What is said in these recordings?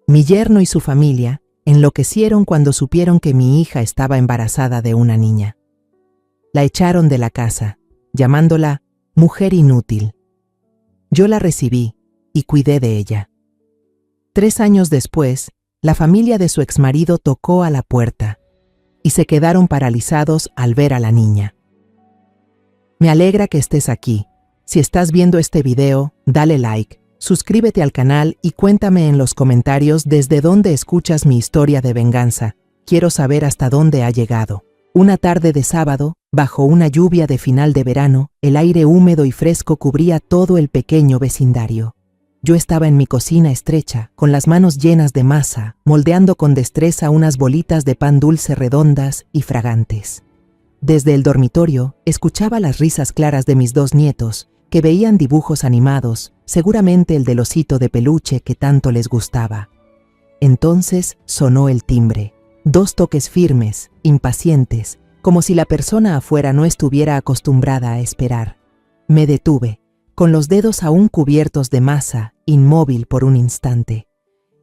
Mi yerno y su familia enloquecieron cuando supieron que mi hija estaba embarazada de una niña. La echaron de la casa, llamándola mujer inútil. Yo la recibí y cuidé de ella. 3 años después, la familia de su exmarido tocó a la puerta y se quedaron paralizados al ver a la niña. Me alegra que estés aquí. Si estás viendo este video, dale like, suscríbete al canal y cuéntame en los comentarios desde dónde escuchas mi historia de venganza. Quiero saber hasta dónde ha llegado. Una tarde de sábado, bajo una lluvia de final de verano, el aire húmedo y fresco cubría todo el pequeño vecindario. Yo estaba en mi cocina estrecha, con las manos llenas de masa, moldeando con destreza unas bolitas de pan dulce redondas y fragantes. Desde el dormitorio, escuchaba las risas claras de mis 2 nietos, que veían dibujos animados, seguramente el del osito de peluche que tanto les gustaba. Entonces sonó el timbre. 2 toques firmes, impacientes, como si la persona afuera no estuviera acostumbrada a esperar. Me detuve, con los dedos aún cubiertos de masa, inmóvil por un instante.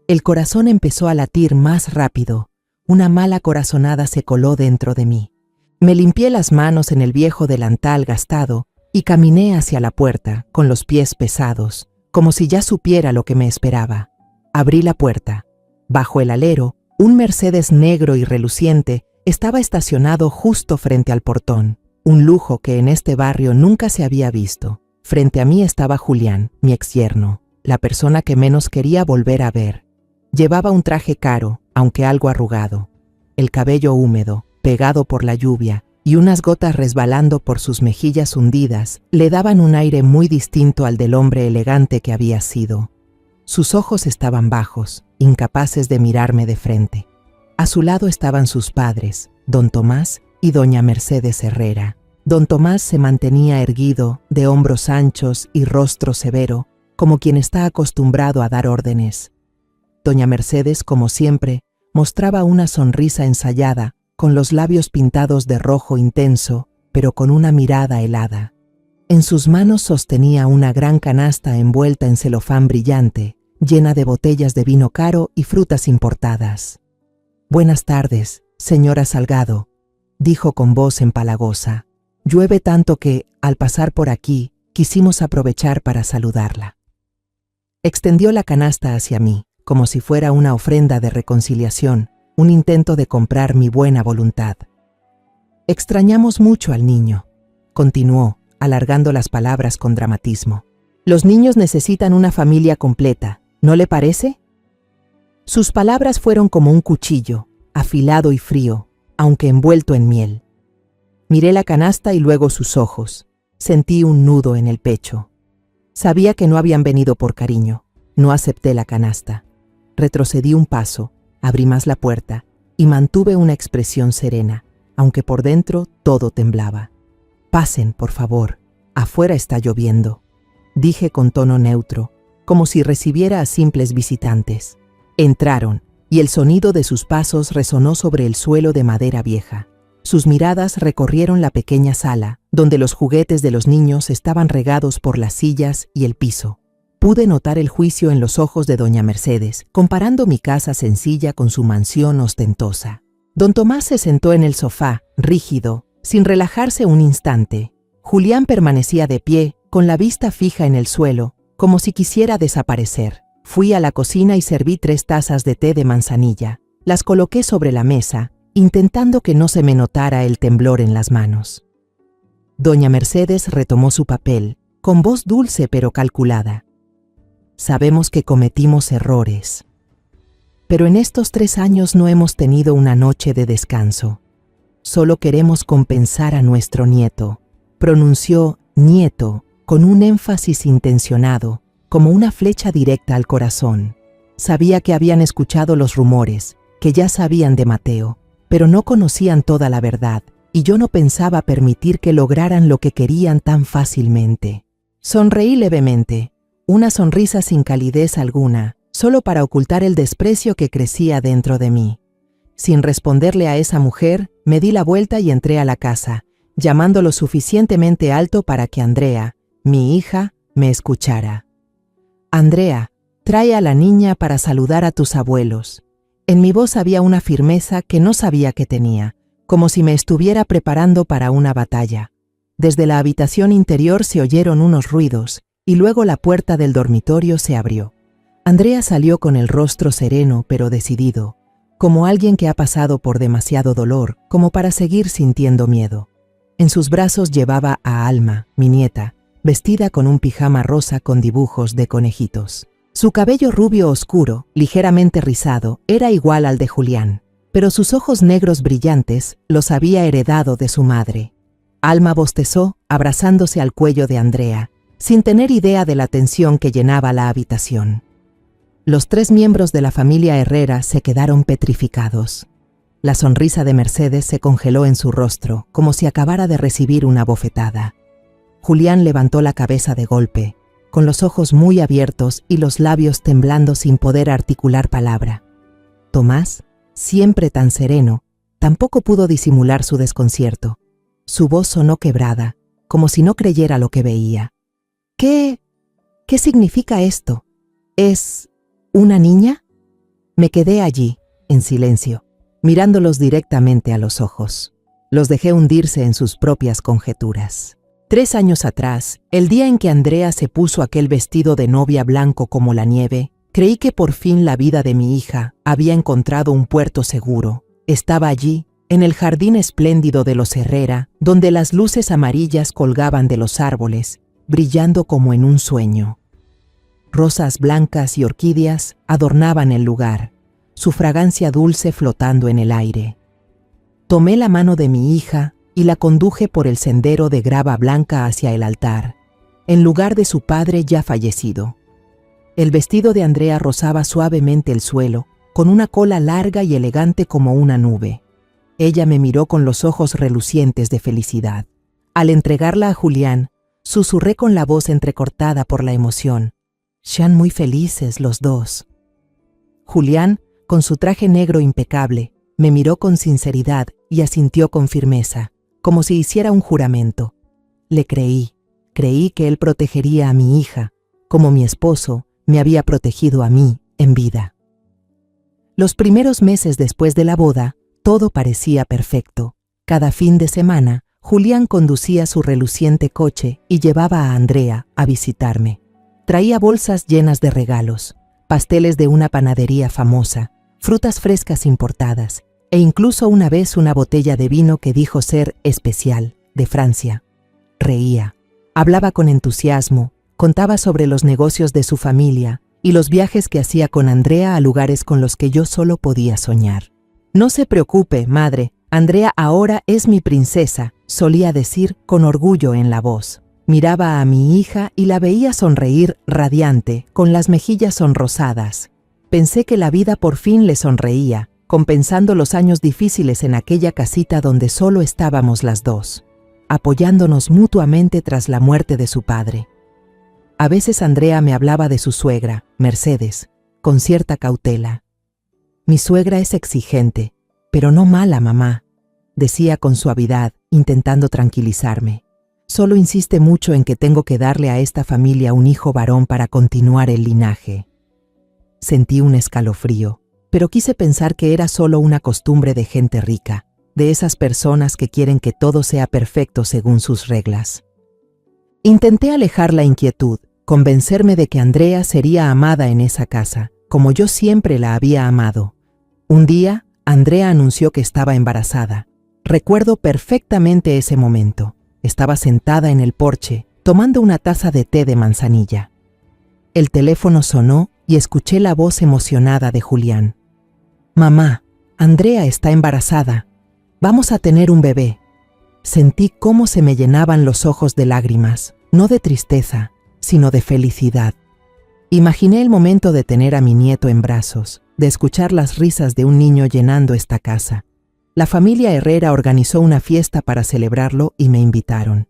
El corazón empezó a latir más rápido. Una mala corazonada se coló dentro de mí. Me limpié las manos en el viejo delantal gastado y caminé hacia la puerta, con los pies pesados, como si ya supiera lo que me esperaba. Abrí la puerta. Bajo el alero, un Mercedes negro y reluciente estaba estacionado justo frente al portón, un lujo que en este barrio nunca se había visto. Frente a mí estaba Julián, mi exyerno, la persona que menos quería volver a ver. Llevaba un traje caro, aunque algo arrugado, el cabello húmedo, pegado por la lluvia, y unas gotas resbalando por sus mejillas hundidas le daban un aire muy distinto al del hombre elegante que había sido. Sus ojos estaban bajos, incapaces de mirarme de frente. A su lado estaban sus padres, don Tomás y doña Mercedes Herrera. Don Tomás se mantenía erguido, de hombros anchos y rostro severo, como quien está acostumbrado a dar órdenes. Doña Mercedes, como siempre, mostraba una sonrisa ensayada, con los labios pintados de rojo intenso, pero con una mirada helada. En sus manos sostenía una gran canasta envuelta en celofán brillante, llena de botellas de vino caro y frutas importadas. «Buenas tardes, señora Salgado», dijo con voz empalagosa. «Llueve tanto que, al pasar por aquí, quisimos aprovechar para saludarla». Extendió la canasta hacia mí, como si fuera una ofrenda de reconciliación, un intento de comprar mi buena voluntad. «Extrañamos mucho al niño», continuó, alargando las palabras con dramatismo. «Los niños necesitan una familia completa, ¿no le parece?». Sus palabras fueron como un cuchillo, afilado y frío, aunque envuelto en miel. Miré la canasta y luego sus ojos. Sentí un nudo en el pecho. Sabía que no habían venido por cariño. No acepté la canasta. Retrocedí un paso, abrí más la puerta y mantuve una expresión serena, aunque por dentro todo temblaba. «Pasen, por favor. Afuera está lloviendo», dije con tono neutro, como si recibiera a simples visitantes. Entraron, y el sonido de sus pasos resonó sobre el suelo de madera vieja. Sus miradas recorrieron la pequeña sala, donde los juguetes de los niños estaban regados por las sillas y el piso. Pude notar el juicio en los ojos de doña Mercedes, comparando mi casa sencilla con su mansión ostentosa. Don Tomás se sentó en el sofá, rígido, sin relajarse un instante. Julián permanecía de pie, con la vista fija en el suelo, como si quisiera desaparecer. Fui a la cocina y serví 3 tazas de té de manzanilla. Las coloqué sobre la mesa, intentando que no se me notara el temblor en las manos. Doña Mercedes retomó su papel, con voz dulce pero calculada. «Sabemos que cometimos errores, pero en estos 3 años no hemos tenido una noche de descanso. Solo queremos compensar a nuestro nieto», pronunció «nieto» con un énfasis intencionado, como una flecha directa al corazón. Sabía que habían escuchado los rumores, que ya sabían de Mateo, pero no conocían toda la verdad, y yo no pensaba permitir que lograran lo que querían tan fácilmente. Sonreí levemente, una sonrisa sin calidez alguna, solo para ocultar el desprecio que crecía dentro de mí. Sin responderle a esa mujer, me di la vuelta y entré a la casa, llamando lo suficientemente alto para que Andrea, mi hija, me escuchara. «Andrea», Trae a la niña para saludar a tus abuelos. En mi voz había una firmeza que no sabía que tenía, como si me estuviera preparando para una batalla. Desde la habitación interior se oyeron unos ruidos, y luego la puerta del dormitorio se abrió. Andrea salió con el rostro sereno pero decidido, como alguien que ha pasado por demasiado dolor, como para seguir sintiendo miedo. En sus brazos llevaba a Alma, mi nieta, vestida con un pijama rosa con dibujos de conejitos. Su cabello rubio oscuro, ligeramente rizado, era igual al de Julián, pero sus ojos negros brillantes los había heredado de su madre. Alma bostezó, abrazándose al cuello de Andrea, sin tener idea de la tensión que llenaba la habitación. Los 3 miembros de la familia Herrera se quedaron petrificados. La sonrisa de Mercedes se congeló en su rostro, como si acabara de recibir una bofetada. Julián levantó la cabeza de golpe, con los ojos muy abiertos y los labios temblando sin poder articular palabra. Tomás, siempre tan sereno, tampoco pudo disimular su desconcierto. Su voz sonó quebrada, como si no creyera lo que veía. ¿Qué significa esto? ¿Es una niña? Me quedé allí, en silencio, mirándolos directamente a los ojos. Los dejé hundirse en sus propias conjeturas. 3 años atrás, el día en que Andrea se puso aquel vestido de novia blanco como la nieve, creí que por fin la vida de mi hija había encontrado un puerto seguro. Estaba allí, en el jardín espléndido de los Herrera, donde las luces amarillas colgaban de los árboles, brillando como en un sueño. Rosas blancas y orquídeas adornaban el lugar, su fragancia dulce flotando en el aire. Tomé la mano de mi hija y la conduje por el sendero de grava blanca hacia el altar, en lugar de su padre ya fallecido. El vestido de Andrea rozaba suavemente el suelo, con una cola larga y elegante como una nube. Ella me miró con los ojos relucientes de felicidad. Al entregarla a Julián, susurré con la voz entrecortada por la emoción: «Sean muy felices los dos». Julián, con su traje negro impecable, me miró con sinceridad y asintió con firmeza, como si hiciera un juramento. Le creí que él protegería a mi hija, como mi esposo me había protegido a mí en vida. Los primeros meses después de la boda, todo parecía perfecto. Cada fin de semana, Julián conducía su reluciente coche y llevaba a Andrea a visitarme. Traía bolsas llenas de regalos, pasteles de una panadería famosa, frutas frescas importadas, e incluso una vez una botella de vino que dijo ser especial, de Francia. Reía, hablaba con entusiasmo, contaba sobre los negocios de su familia y los viajes que hacía con Andrea a lugares con los que yo solo podía soñar. «No se preocupe, madre, Andrea ahora es mi princesa», solía decir con orgullo en la voz. Miraba a mi hija y la veía sonreír radiante, con las mejillas sonrosadas. Pensé que la vida por fin le sonreía, compensando los años difíciles en aquella casita donde solo estábamos las dos, apoyándonos mutuamente tras la muerte de su padre. A veces Andrea me hablaba de su suegra, Mercedes, con cierta cautela. «Mi suegra es exigente, pero no mala, mamá», decía con suavidad, intentando tranquilizarme. «Solo insiste mucho en que tengo que darle a esta familia un hijo varón para continuar el linaje». Sentí un escalofrío, pero quise pensar que era solo una costumbre de gente rica, de esas personas que quieren que todo sea perfecto según sus reglas. Intenté alejar la inquietud, convencerme de que Andrea sería amada en esa casa, como yo siempre la había amado. Un día, Andrea anunció que estaba embarazada. Recuerdo perfectamente ese momento. Estaba sentada en el porche, tomando una taza de té de manzanilla. El teléfono sonó y escuché la voz emocionada de Julián. «Mamá, Andrea está embarazada. Vamos a tener un bebé». Sentí cómo se me llenaban los ojos de lágrimas, no de tristeza, sino de felicidad. Imaginé el momento de tener a mi nieto en brazos, de escuchar las risas de un niño llenando esta casa. La familia Herrera organizó una fiesta para celebrarlo y me invitaron.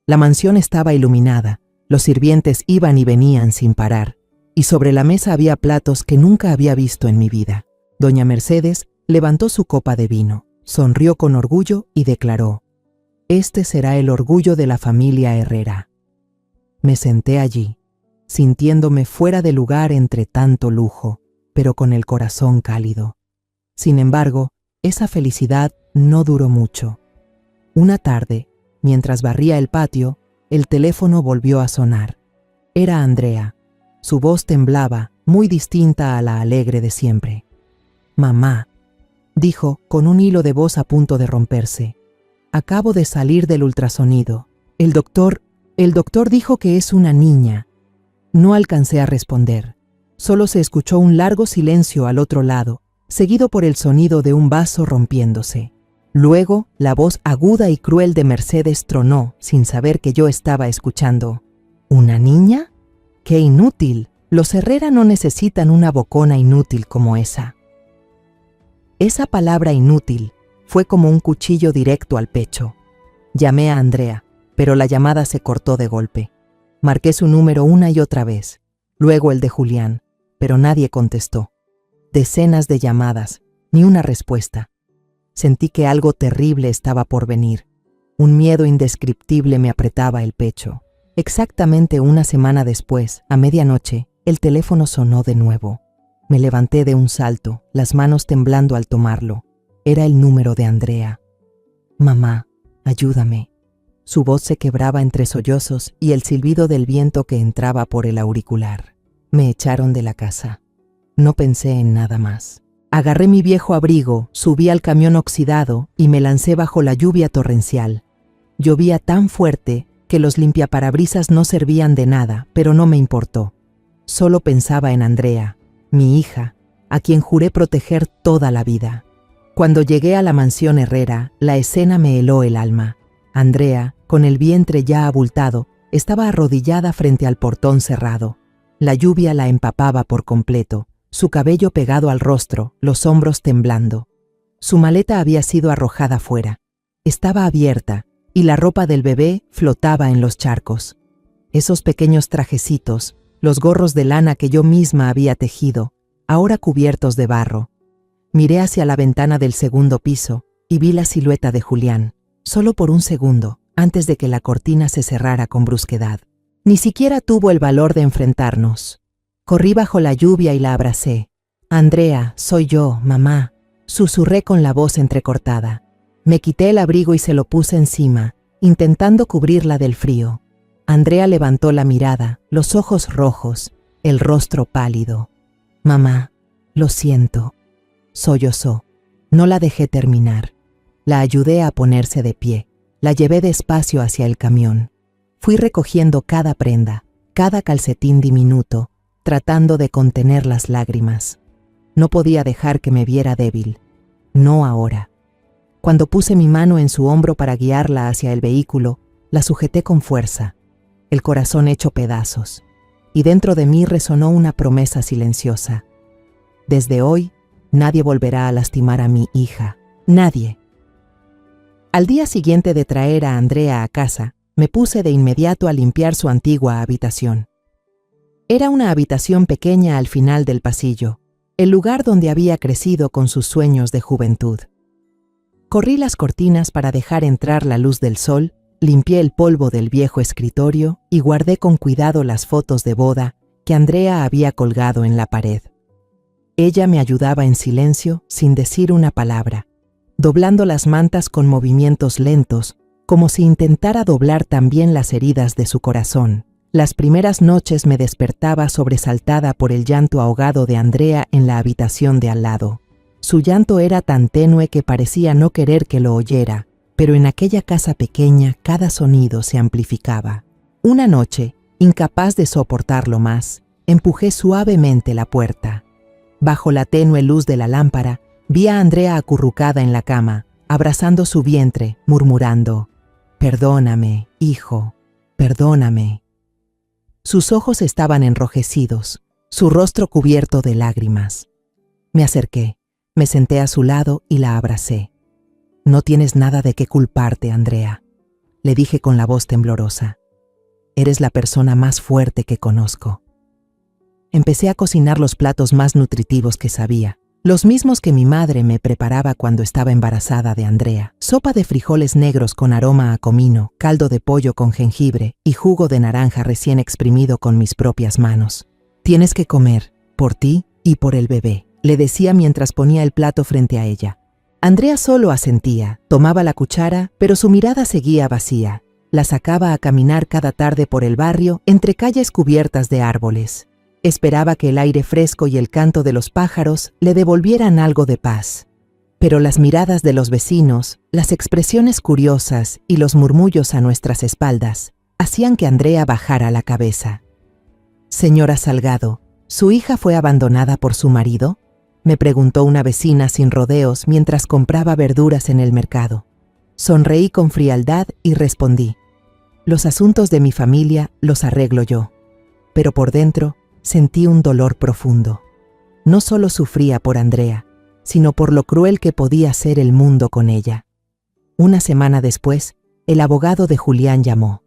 La mansión estaba iluminada, los sirvientes iban y venían sin parar, y sobre la mesa había platos que nunca había visto en mi vida. Doña Mercedes levantó su copa de vino, sonrió con orgullo y declaró: «Este será el orgullo de la familia Herrera». Me senté allí, sintiéndome fuera de lugar entre tanto lujo, pero con el corazón cálido. Sin embargo, esa felicidad no duró mucho. Una tarde, mientras barría el patio, el teléfono volvió a sonar. Era Andrea. Su voz temblaba, muy distinta a la alegre de siempre. «Mamá», dijo, con un hilo de voz a punto de romperse. «Acabo de salir del ultrasonido. El doctor dijo que es una niña». No alcancé a responder. Solo se escuchó un largo silencio al otro lado, seguido por el sonido de un vaso rompiéndose. Luego, la voz aguda y cruel de Mercedes tronó, sin saber que yo estaba escuchando. «¿Una niña? ¡Qué inútil! Los Herrera no necesitan una bocona inútil como esa». Esa palabra inútil fue como un cuchillo directo al pecho. Llamé a Andrea, pero la llamada se cortó de golpe. Marqué su número una y otra vez, luego el de Julián, pero nadie contestó. Decenas de llamadas, ni una respuesta. Sentí que algo terrible estaba por venir. Un miedo indescriptible me apretaba el pecho. Exactamente una semana después, a medianoche, el teléfono sonó de nuevo. Me levanté de un salto, las manos temblando al tomarlo. Era el número de Andrea. «Mamá, ayúdame». Su voz se quebraba entre sollozos y el silbido del viento que entraba por el auricular. Me echaron de la casa. No pensé en nada más. Agarré mi viejo abrigo, subí al camión oxidado y me lancé bajo la lluvia torrencial. Llovía tan fuerte que los limpiaparabrisas no servían de nada, pero no me importó. Solo pensaba en Andrea, mi hija, a quien juré proteger toda la vida. Cuando llegué a la mansión Herrera, la escena me heló el alma. Andrea, con el vientre ya abultado, estaba arrodillada frente al portón cerrado. La lluvia la empapaba por completo, su cabello pegado al rostro, los hombros temblando. Su maleta había sido arrojada fuera. Estaba abierta y la ropa del bebé flotaba en los charcos. Esos pequeños trajecitos, los gorros de lana que yo misma había tejido, ahora cubiertos de barro. Miré hacia la ventana del segundo piso y vi la silueta de Julián, solo por un segundo, antes de que la cortina se cerrara con brusquedad. Ni siquiera tuvo el valor de enfrentarnos. Corrí bajo la lluvia y la abracé. «Andrea, soy yo, mamá», susurré con la voz entrecortada. Me quité el abrigo y se lo puse encima, intentando cubrirla del frío. Andrea levantó la mirada, los ojos rojos, el rostro pálido. «Mamá, lo siento», sollozó. No la dejé terminar. La ayudé a ponerse de pie. La llevé despacio hacia el camión. Fui recogiendo cada prenda, cada calcetín diminuto, tratando de contener las lágrimas. No podía dejar que me viera débil. No ahora. Cuando puse mi mano en su hombro para guiarla hacia el vehículo, la sujeté con fuerza, el corazón hecho pedazos, y dentro de mí resonó una promesa silenciosa. Desde hoy, nadie volverá a lastimar a mi hija. Nadie. Al día siguiente de traer a Andrea a casa, me puse de inmediato a limpiar su antigua habitación. Era una habitación pequeña al final del pasillo, el lugar donde había crecido con sus sueños de juventud. Corrí las cortinas para dejar entrar la luz del sol, limpié el polvo del viejo escritorio y guardé con cuidado las fotos de boda que Andrea había colgado en la pared. Ella me ayudaba en silencio, sin decir una palabra, doblando las mantas con movimientos lentos, como si intentara doblar también las heridas de su corazón. Las primeras noches me despertaba sobresaltada por el llanto ahogado de Andrea en la habitación de al lado. Su llanto era tan tenue que parecía no querer que lo oyera, pero en aquella casa pequeña cada sonido se amplificaba. Una noche, incapaz de soportarlo más, empujé suavemente la puerta. Bajo la tenue luz de la lámpara, vi a Andrea acurrucada en la cama, abrazando su vientre, murmurando: «Perdóname, hijo, perdóname». Sus ojos estaban enrojecidos, su rostro cubierto de lágrimas. Me acerqué, me senté a su lado y la abracé. «No tienes nada de qué culparte, Andrea», le dije con la voz temblorosa. «Eres la persona más fuerte que conozco». Empecé a cocinar los platos más nutritivos que sabía. Los mismos que mi madre me preparaba cuando estaba embarazada de Andrea. Sopa de frijoles negros con aroma a comino, caldo de pollo con jengibre y jugo de naranja recién exprimido con mis propias manos. Tienes que comer, por ti y por el bebé, le decía mientras ponía el plato frente a ella. Andrea solo asentía, tomaba la cuchara, pero su mirada seguía vacía. La sacaba a caminar cada tarde por el barrio, entre calles cubiertas de árboles. Esperaba que el aire fresco y el canto de los pájaros le devolvieran algo de paz. Pero las miradas de los vecinos, las expresiones curiosas y los murmullos a nuestras espaldas hacían que Andrea bajara la cabeza. «Señora Salgado, ¿su hija fue abandonada por su marido?», me preguntó una vecina sin rodeos mientras compraba verduras en el mercado. Sonreí con frialdad y respondí: «Los asuntos de mi familia los arreglo yo». Pero por dentro sentí un dolor profundo. No solo sufría por Andrea, sino por lo cruel que podía ser el mundo con ella. Una semana después, el abogado de Julián llamó.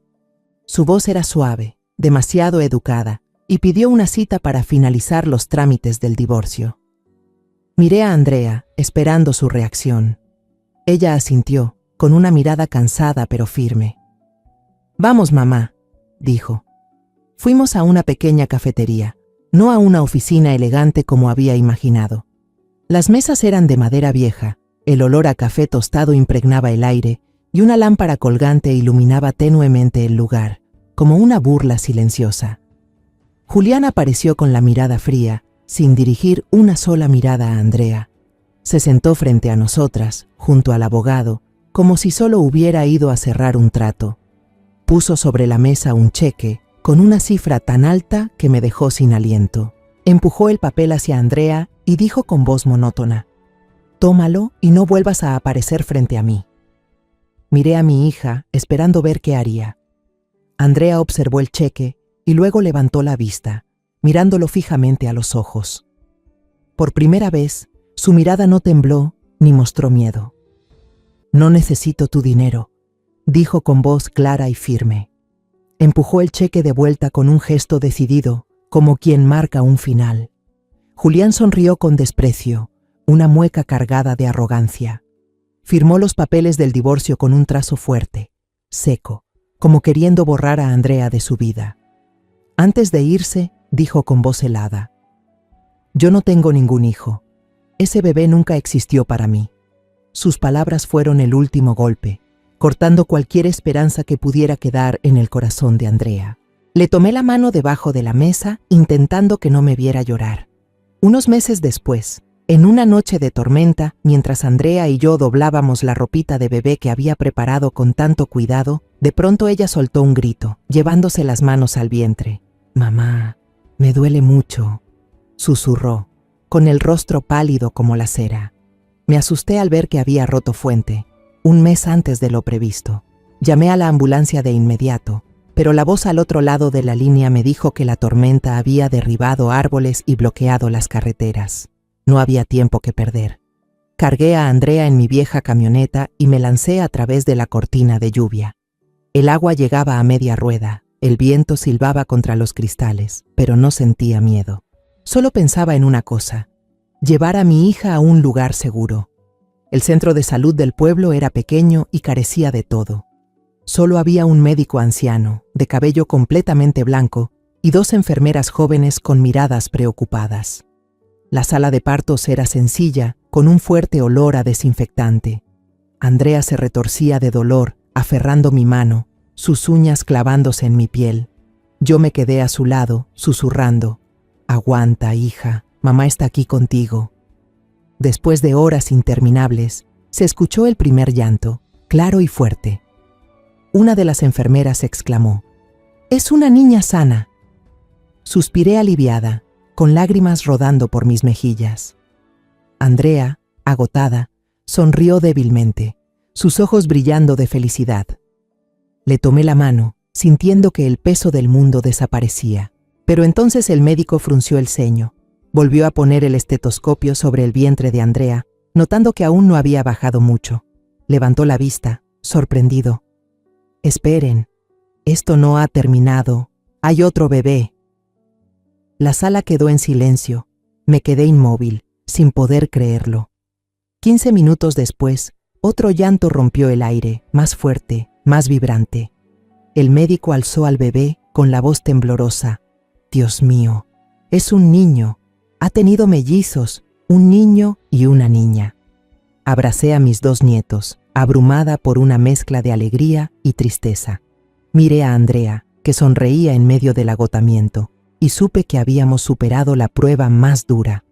Su voz era suave, demasiado educada, y pidió una cita para finalizar los trámites del divorcio. Miré a Andrea, esperando su reacción. Ella asintió, con una mirada cansada pero firme. «Vamos, mamá», dijo. Fuimos a una pequeña cafetería, no a una oficina elegante como había imaginado. Las mesas eran de madera vieja, el olor a café tostado impregnaba el aire y una lámpara colgante iluminaba tenuemente el lugar, como una burla silenciosa. Julián apareció con la mirada fría, sin dirigir una sola mirada a Andrea. Se sentó frente a nosotras, junto al abogado, como si solo hubiera ido a cerrar un trato. Puso sobre la mesa un cheque, con una cifra tan alta que me dejó sin aliento. Empujó el papel hacia Andrea y dijo con voz monótona: «Tómalo y no vuelvas a aparecer frente a mí». Miré a mi hija, esperando ver qué haría. Andrea observó el cheque y luego levantó la vista, mirándolo fijamente a los ojos. Por primera vez, su mirada no tembló ni mostró miedo. «No necesito tu dinero», dijo con voz clara y firme. Empujó el cheque de vuelta con un gesto decidido, como quien marca un final. Julián sonrió con desprecio, una mueca cargada de arrogancia. Firmó los papeles del divorcio con un trazo fuerte, seco, como queriendo borrar a Andrea de su vida. Antes de irse, dijo con voz helada: «Yo no tengo ningún hijo. Ese bebé nunca existió para mí». Sus palabras fueron el último golpe, cortando cualquier esperanza que pudiera quedar en el corazón de Andrea. Le tomé la mano debajo de la mesa, intentando que no me viera llorar. Unos meses después, en una noche de tormenta, mientras Andrea y yo doblábamos la ropita de bebé que había preparado con tanto cuidado, de pronto ella soltó un grito, llevándose las manos al vientre. «Mamá, me duele mucho», susurró, con el rostro pálido como la cera. Me asusté al ver que había roto fuente, un mes antes de lo previsto. Llamé a la ambulancia de inmediato, pero la voz al otro lado de la línea me dijo que la tormenta había derribado árboles y bloqueado las carreteras. No había tiempo que perder. Cargué a Andrea en mi vieja camioneta y me lancé a través de la cortina de lluvia. El agua llegaba a media rueda, el viento silbaba contra los cristales, pero no sentía miedo. Solo pensaba en una cosa: llevar a mi hija a un lugar seguro. El centro de salud del pueblo era pequeño y carecía de todo. Solo había un médico anciano, de cabello completamente blanco, y 2 enfermeras jóvenes con miradas preocupadas. La sala de partos era sencilla, con un fuerte olor a desinfectante. Andrea se retorcía de dolor, aferrando mi mano, sus uñas clavándose en mi piel. Yo me quedé a su lado, susurrando: «Aguanta, hija, mamá está aquí contigo». Después de horas interminables, se escuchó el primer llanto, claro y fuerte. Una de las enfermeras exclamó: «Es una niña sana». Suspiré aliviada, con lágrimas rodando por mis mejillas. Andrea, agotada, sonrió débilmente, sus ojos brillando de felicidad. Le tomé la mano, sintiendo que el peso del mundo desaparecía. Pero entonces el médico frunció el ceño. Volvió a poner el estetoscopio sobre el vientre de Andrea, notando que aún no había bajado mucho. Levantó la vista, sorprendido. «Esperen, esto no ha terminado. Hay otro bebé». La sala quedó en silencio. Me quedé inmóvil, sin poder creerlo. 15 minutos después, otro llanto rompió el aire, más fuerte, más vibrante. El médico alzó al bebé con la voz temblorosa. Dios mío, es un niño. Ha tenido mellizos, un niño y una niña. Abracé a mis 2 nietos, abrumada por una mezcla de alegría y tristeza. Miré a Andrea, que sonreía en medio del agotamiento, y supe que habíamos superado la prueba más dura.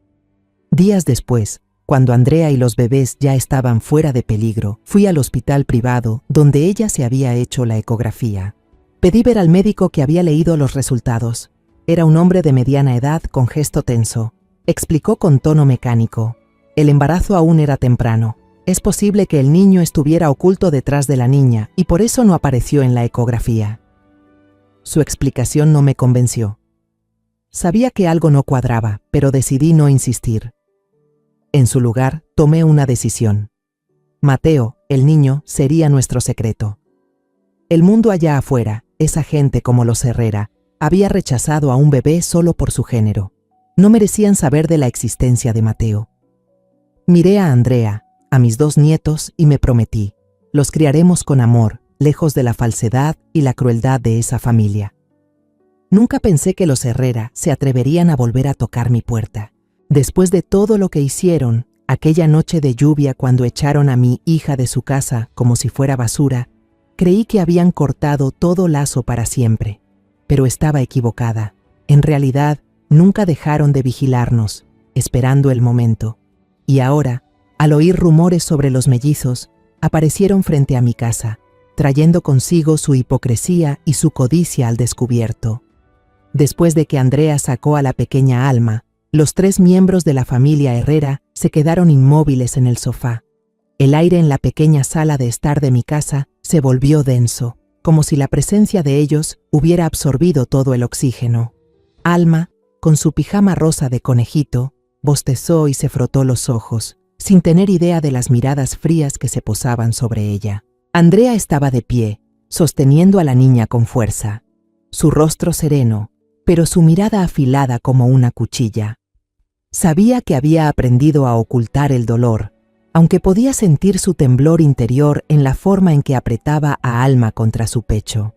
Días después, cuando Andrea y los bebés ya estaban fuera de peligro, fui al hospital privado donde ella se había hecho la ecografía. Pedí ver al médico que había leído los resultados. Era un hombre de mediana edad con gesto tenso. Explicó con tono mecánico. El embarazo aún era temprano. Es posible que el niño estuviera oculto detrás de la niña y por eso no apareció en la ecografía. Su explicación no me convenció. Sabía que algo no cuadraba, pero decidí no insistir. En su lugar, tomé una decisión. Mateo, el niño, sería nuestro secreto. El mundo allá afuera, esa gente como los Herrera, había rechazado a un bebé solo por su género. No merecían saber de la existencia de Mateo. Miré a Andrea, a mis 2 nietos y me prometí, los criaremos con amor, lejos de la falsedad y la crueldad de esa familia. Nunca pensé que los Herrera se atreverían a volver a tocar mi puerta. Después de todo lo que hicieron, aquella noche de lluvia cuando echaron a mi hija de su casa como si fuera basura, creí que habían cortado todo lazo para siempre. Pero estaba equivocada. En realidad, nunca dejaron de vigilarnos, esperando el momento. Y ahora, al oír rumores sobre los mellizos, aparecieron frente a mi casa, trayendo consigo su hipocresía y su codicia al descubierto. Después de que Andrea sacó a la pequeña Alma, los 3 miembros de la familia Herrera se quedaron inmóviles en el sofá. El aire en la pequeña sala de estar de mi casa se volvió denso, como si la presencia de ellos hubiera absorbido todo el oxígeno. Alma, con su pijama rosa de conejito, bostezó y se frotó los ojos, sin tener idea de las miradas frías que se posaban sobre ella. Andrea estaba de pie, sosteniendo a la niña con fuerza. Su rostro sereno, pero su mirada afilada como una cuchilla. Sabía que había aprendido a ocultar el dolor, aunque podía sentir su temblor interior en la forma en que apretaba a Alma contra su pecho.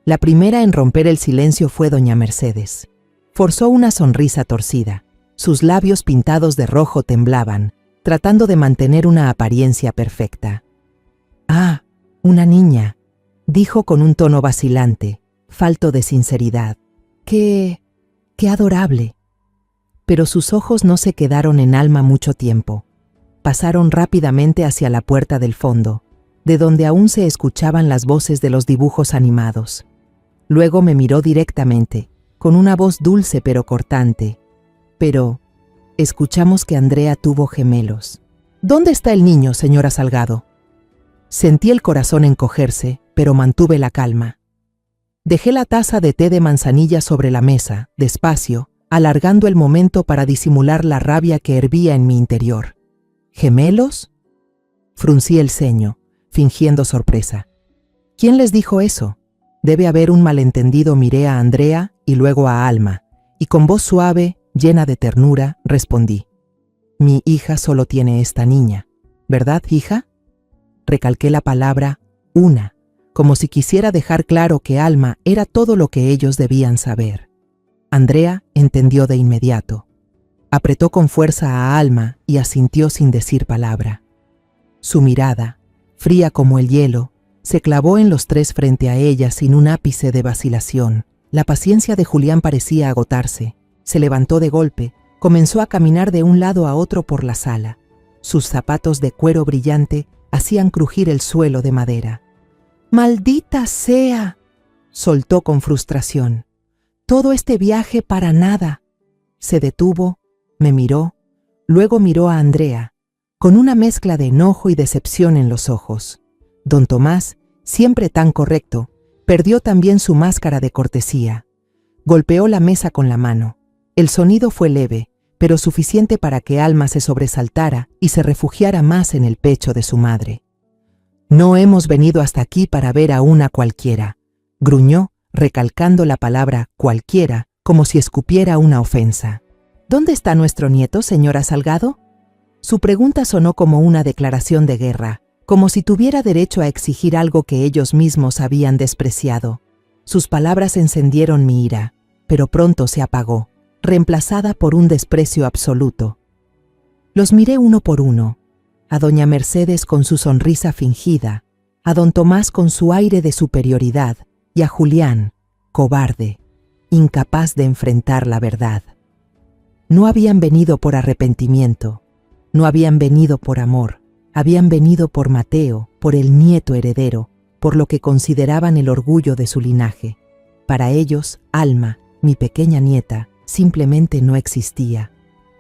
La primera en romper el silencio fue doña Mercedes. Forzó una sonrisa torcida. Sus labios pintados de rojo temblaban, tratando de mantener una apariencia perfecta. «Ah, una niña», dijo con un tono vacilante, falto de sinceridad. ¡Qué adorable! Pero sus ojos no se quedaron en Alma mucho tiempo. Pasaron rápidamente hacia la puerta del fondo, de donde aún se escuchaban las voces de los dibujos animados. Luego me miró directamente, con una voz dulce pero cortante. Pero escuchamos que Andrea tuvo gemelos. «¿Dónde está el niño, señora Salgado?» Sentí el corazón encogerse, pero mantuve la calma. Dejé la taza de té de manzanilla sobre la mesa, despacio, alargando el momento para disimular la rabia que hervía en mi interior. ¿Gemelos? Fruncí el ceño, fingiendo sorpresa. ¿Quién les dijo eso? Debe haber un malentendido. Miré a Andrea y luego a Alma, y con voz suave, llena de ternura, respondí. Mi hija solo tiene esta niña, ¿verdad, hija? Recalqué la palabra una, como si quisiera dejar claro que Alma era todo lo que ellos debían saber. Andrea entendió de inmediato. Apretó con fuerza a Alma y asintió sin decir palabra. Su mirada, fría como el hielo, se clavó en los 3 frente a ella sin un ápice de vacilación. La paciencia de Julián parecía agotarse. Se levantó de golpe, comenzó a caminar de un lado a otro por la sala. Sus zapatos de cuero brillante hacían crujir el suelo de madera. «¡Maldita sea!», soltó con frustración. «Todo este viaje para nada». Se detuvo, me miró, luego miró a Andrea, con una mezcla de enojo y decepción en los ojos. Don Tomás, siempre tan correcto, perdió también su máscara de cortesía. Golpeó la mesa con la mano. El sonido fue leve, pero suficiente para que Alma se sobresaltara y se refugiara más en el pecho de su madre. «No hemos venido hasta aquí para ver a una cualquiera», gruñó, recalcando la palabra cualquiera como si escupiera una ofensa. «¿Dónde está nuestro nieto, señora Salgado?», Su pregunta sonó como una declaración de guerra, como si tuviera derecho a exigir algo que ellos mismos habían despreciado. Sus palabras encendieron mi ira, pero pronto se apagó, reemplazada por un desprecio absoluto. Los miré uno por uno, a doña Mercedes con su sonrisa fingida, a don Tomás con su aire de superioridad y a Julián, cobarde, incapaz de enfrentar la verdad. No habían venido por arrepentimiento, no habían venido por amor, habían venido por Mateo, por el nieto heredero, por lo que consideraban el orgullo de su linaje. Para ellos, Alma, mi pequeña nieta, simplemente no existía.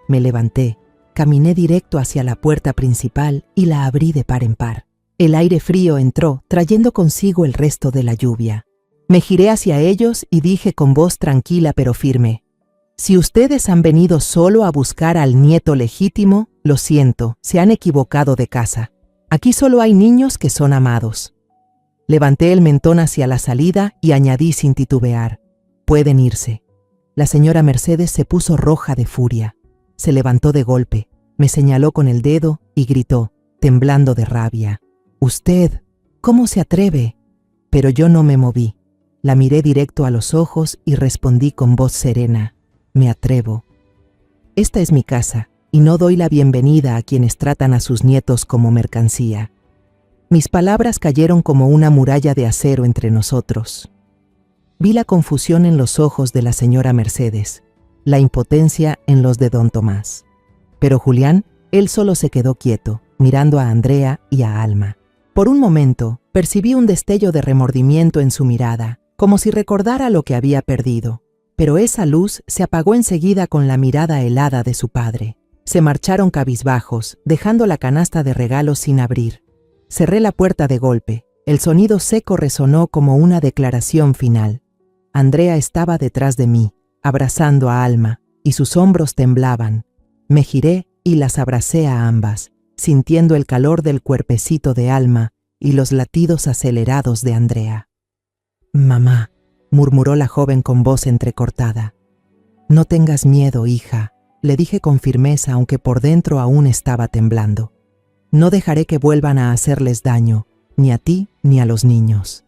Me levanté, caminé directo hacia la puerta principal y la abrí de par en par. El aire frío entró, trayendo consigo el resto de la lluvia. Me giré hacia ellos y dije con voz tranquila pero firme: si ustedes han venido solo a buscar al nieto legítimo, lo siento, se han equivocado de casa. Aquí solo hay niños que son amados. Levanté el mentón hacia la salida y añadí sin titubear: pueden irse. La señora Mercedes se puso roja de furia. Se levantó de golpe, me señaló con el dedo y gritó, temblando de rabia: «Usted, ¿cómo se atreve?». Pero yo no me moví. La miré directo a los ojos y respondí con voz serena: «Me atrevo. Esta es mi casa y no doy la bienvenida a quienes tratan a sus nietos como mercancía». Mis palabras cayeron como una muralla de acero entre nosotros. Vi la confusión en los ojos de la señora Mercedes, la impotencia en los de don Tomás. Pero Julián, él solo se quedó quieto, mirando a Andrea y a Alma. Por un momento, percibí un destello de remordimiento en su mirada, como si recordara lo que había perdido. Pero esa luz se apagó enseguida con la mirada helada de su padre. Se marcharon cabizbajos, dejando la canasta de regalos sin abrir. Cerré la puerta de golpe. El sonido seco resonó como una declaración final. Andrea estaba detrás de mí, abrazando a Alma, y sus hombros temblaban. Me giré y las abracé a ambas, sintiendo el calor del cuerpecito de Alma y los latidos acelerados de Andrea. «Mamá», murmuró la joven con voz entrecortada. «No tengas miedo, hija», le dije con firmeza, aunque por dentro aún estaba temblando. «No dejaré que vuelvan a hacerles daño, ni a ti ni a los niños».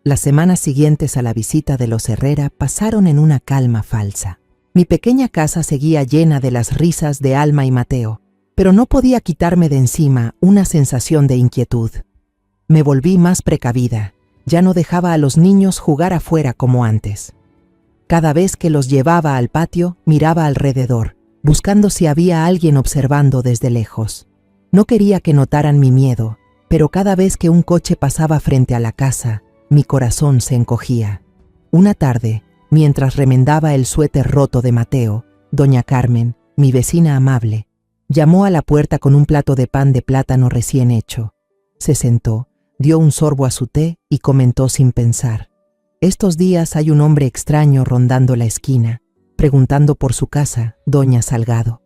Las semanas siguientes a la visita de los Herrera pasaron en una calma falsa. Mi pequeña casa seguía llena de las risas de Alma y Mateo, pero no podía quitarme de encima una sensación de inquietud. Me volví más precavida. Ya no dejaba a los niños jugar afuera como antes. Cada vez que los llevaba al patio, miraba alrededor, buscando si había alguien observando desde lejos. No quería que notaran mi miedo, pero cada vez que un coche pasaba frente a la casa, mi corazón se encogía. Una tarde, mientras remendaba el suéter roto de Mateo, doña Carmen, mi vecina amable, llamó a la puerta con un plato de pan de plátano recién hecho. Se sentó, dio un sorbo a su té y comentó sin pensar: «Estos días hay un hombre extraño rondando la esquina, preguntando por su casa, doña Salgado».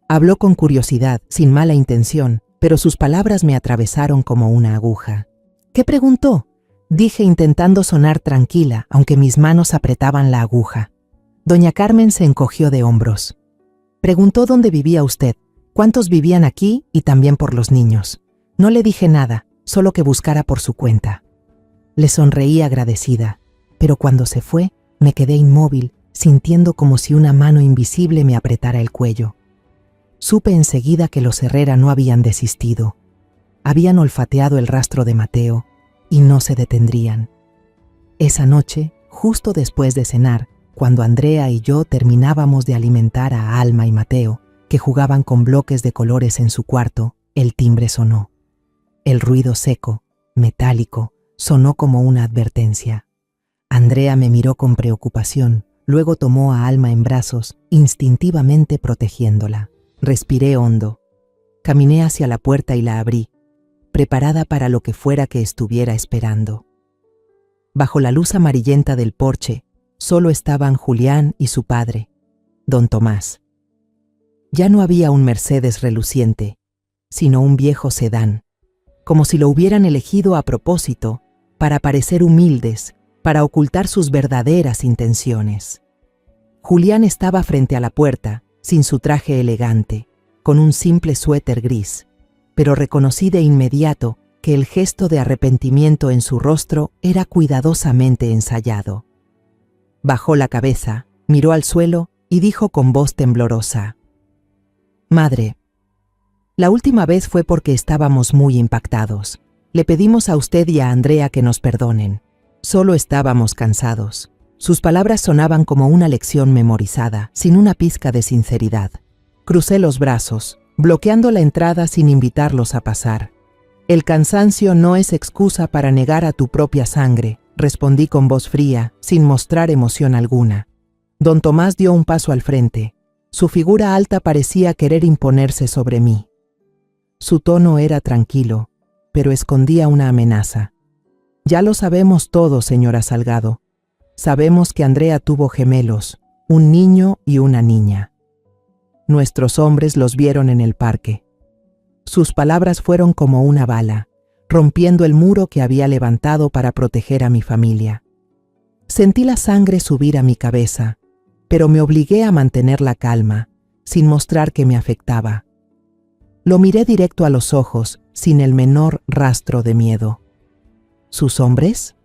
Habló con curiosidad, sin mala intención, pero sus palabras me atravesaron como una aguja. «¿Qué preguntó?», dije intentando sonar tranquila, aunque mis manos apretaban la aguja. Doña Carmen se encogió de hombros. «Preguntó dónde vivía usted, cuántos vivían aquí y también por los niños. No le dije nada, solo que buscara por su cuenta». Le sonreí agradecida, pero cuando se fue, me quedé inmóvil, sintiendo como si una mano invisible me apretara el cuello. Supe enseguida que los Herrera no habían desistido. Habían olfateado el rastro de Mateo y no se detendrían. Esa noche, justo después de cenar, cuando Andrea y yo terminábamos de alimentar a Alma y Mateo, que jugaban con bloques de colores en su cuarto, el timbre sonó. El ruido seco, metálico, sonó como una advertencia. Andrea me miró con preocupación, luego tomó a Alma en brazos, instintivamente protegiéndola. Respiré hondo. Caminé hacia la puerta y la abrí, preparada para lo que fuera que estuviera esperando. Bajo la luz amarillenta del porche, solo estaban Julián y su padre, don Tomás. Ya no había un Mercedes reluciente, sino un viejo sedán, como si lo hubieran elegido a propósito, para parecer humildes, para ocultar sus verdaderas intenciones. Julián estaba frente a la puerta, sin su traje elegante, con un simple suéter gris, pero reconocí de inmediato que el gesto de arrepentimiento en su rostro era cuidadosamente ensayado. Bajó la cabeza, miró al suelo y dijo con voz temblorosa: «Madre, la última vez fue porque estábamos muy impactados. Le pedimos a usted y a Andrea que nos perdonen. Solo estábamos cansados». Sus palabras sonaban como una lección memorizada, sin una pizca de sinceridad. Crucé los brazos, bloqueando la entrada sin invitarlos a pasar. «El cansancio no es excusa para negar a tu propia sangre», respondí con voz fría, sin mostrar emoción alguna. Don Tomás dio un paso al frente. Su figura alta parecía querer imponerse sobre mí. Su tono era tranquilo, pero escondía una amenaza. «Ya lo sabemos todo, señora Salgado. Sabemos que Andrea tuvo gemelos, un niño y una niña. Nuestros hombres los vieron en el parque». Sus palabras fueron como una bala, rompiendo el muro que había levantado para proteger a mi familia. Sentí la sangre subir a mi cabeza, pero me obligué a mantener la calma, sin mostrar que me afectaba. Lo miré directo a los ojos, sin el menor rastro de miedo. «¿Sus hombres?»,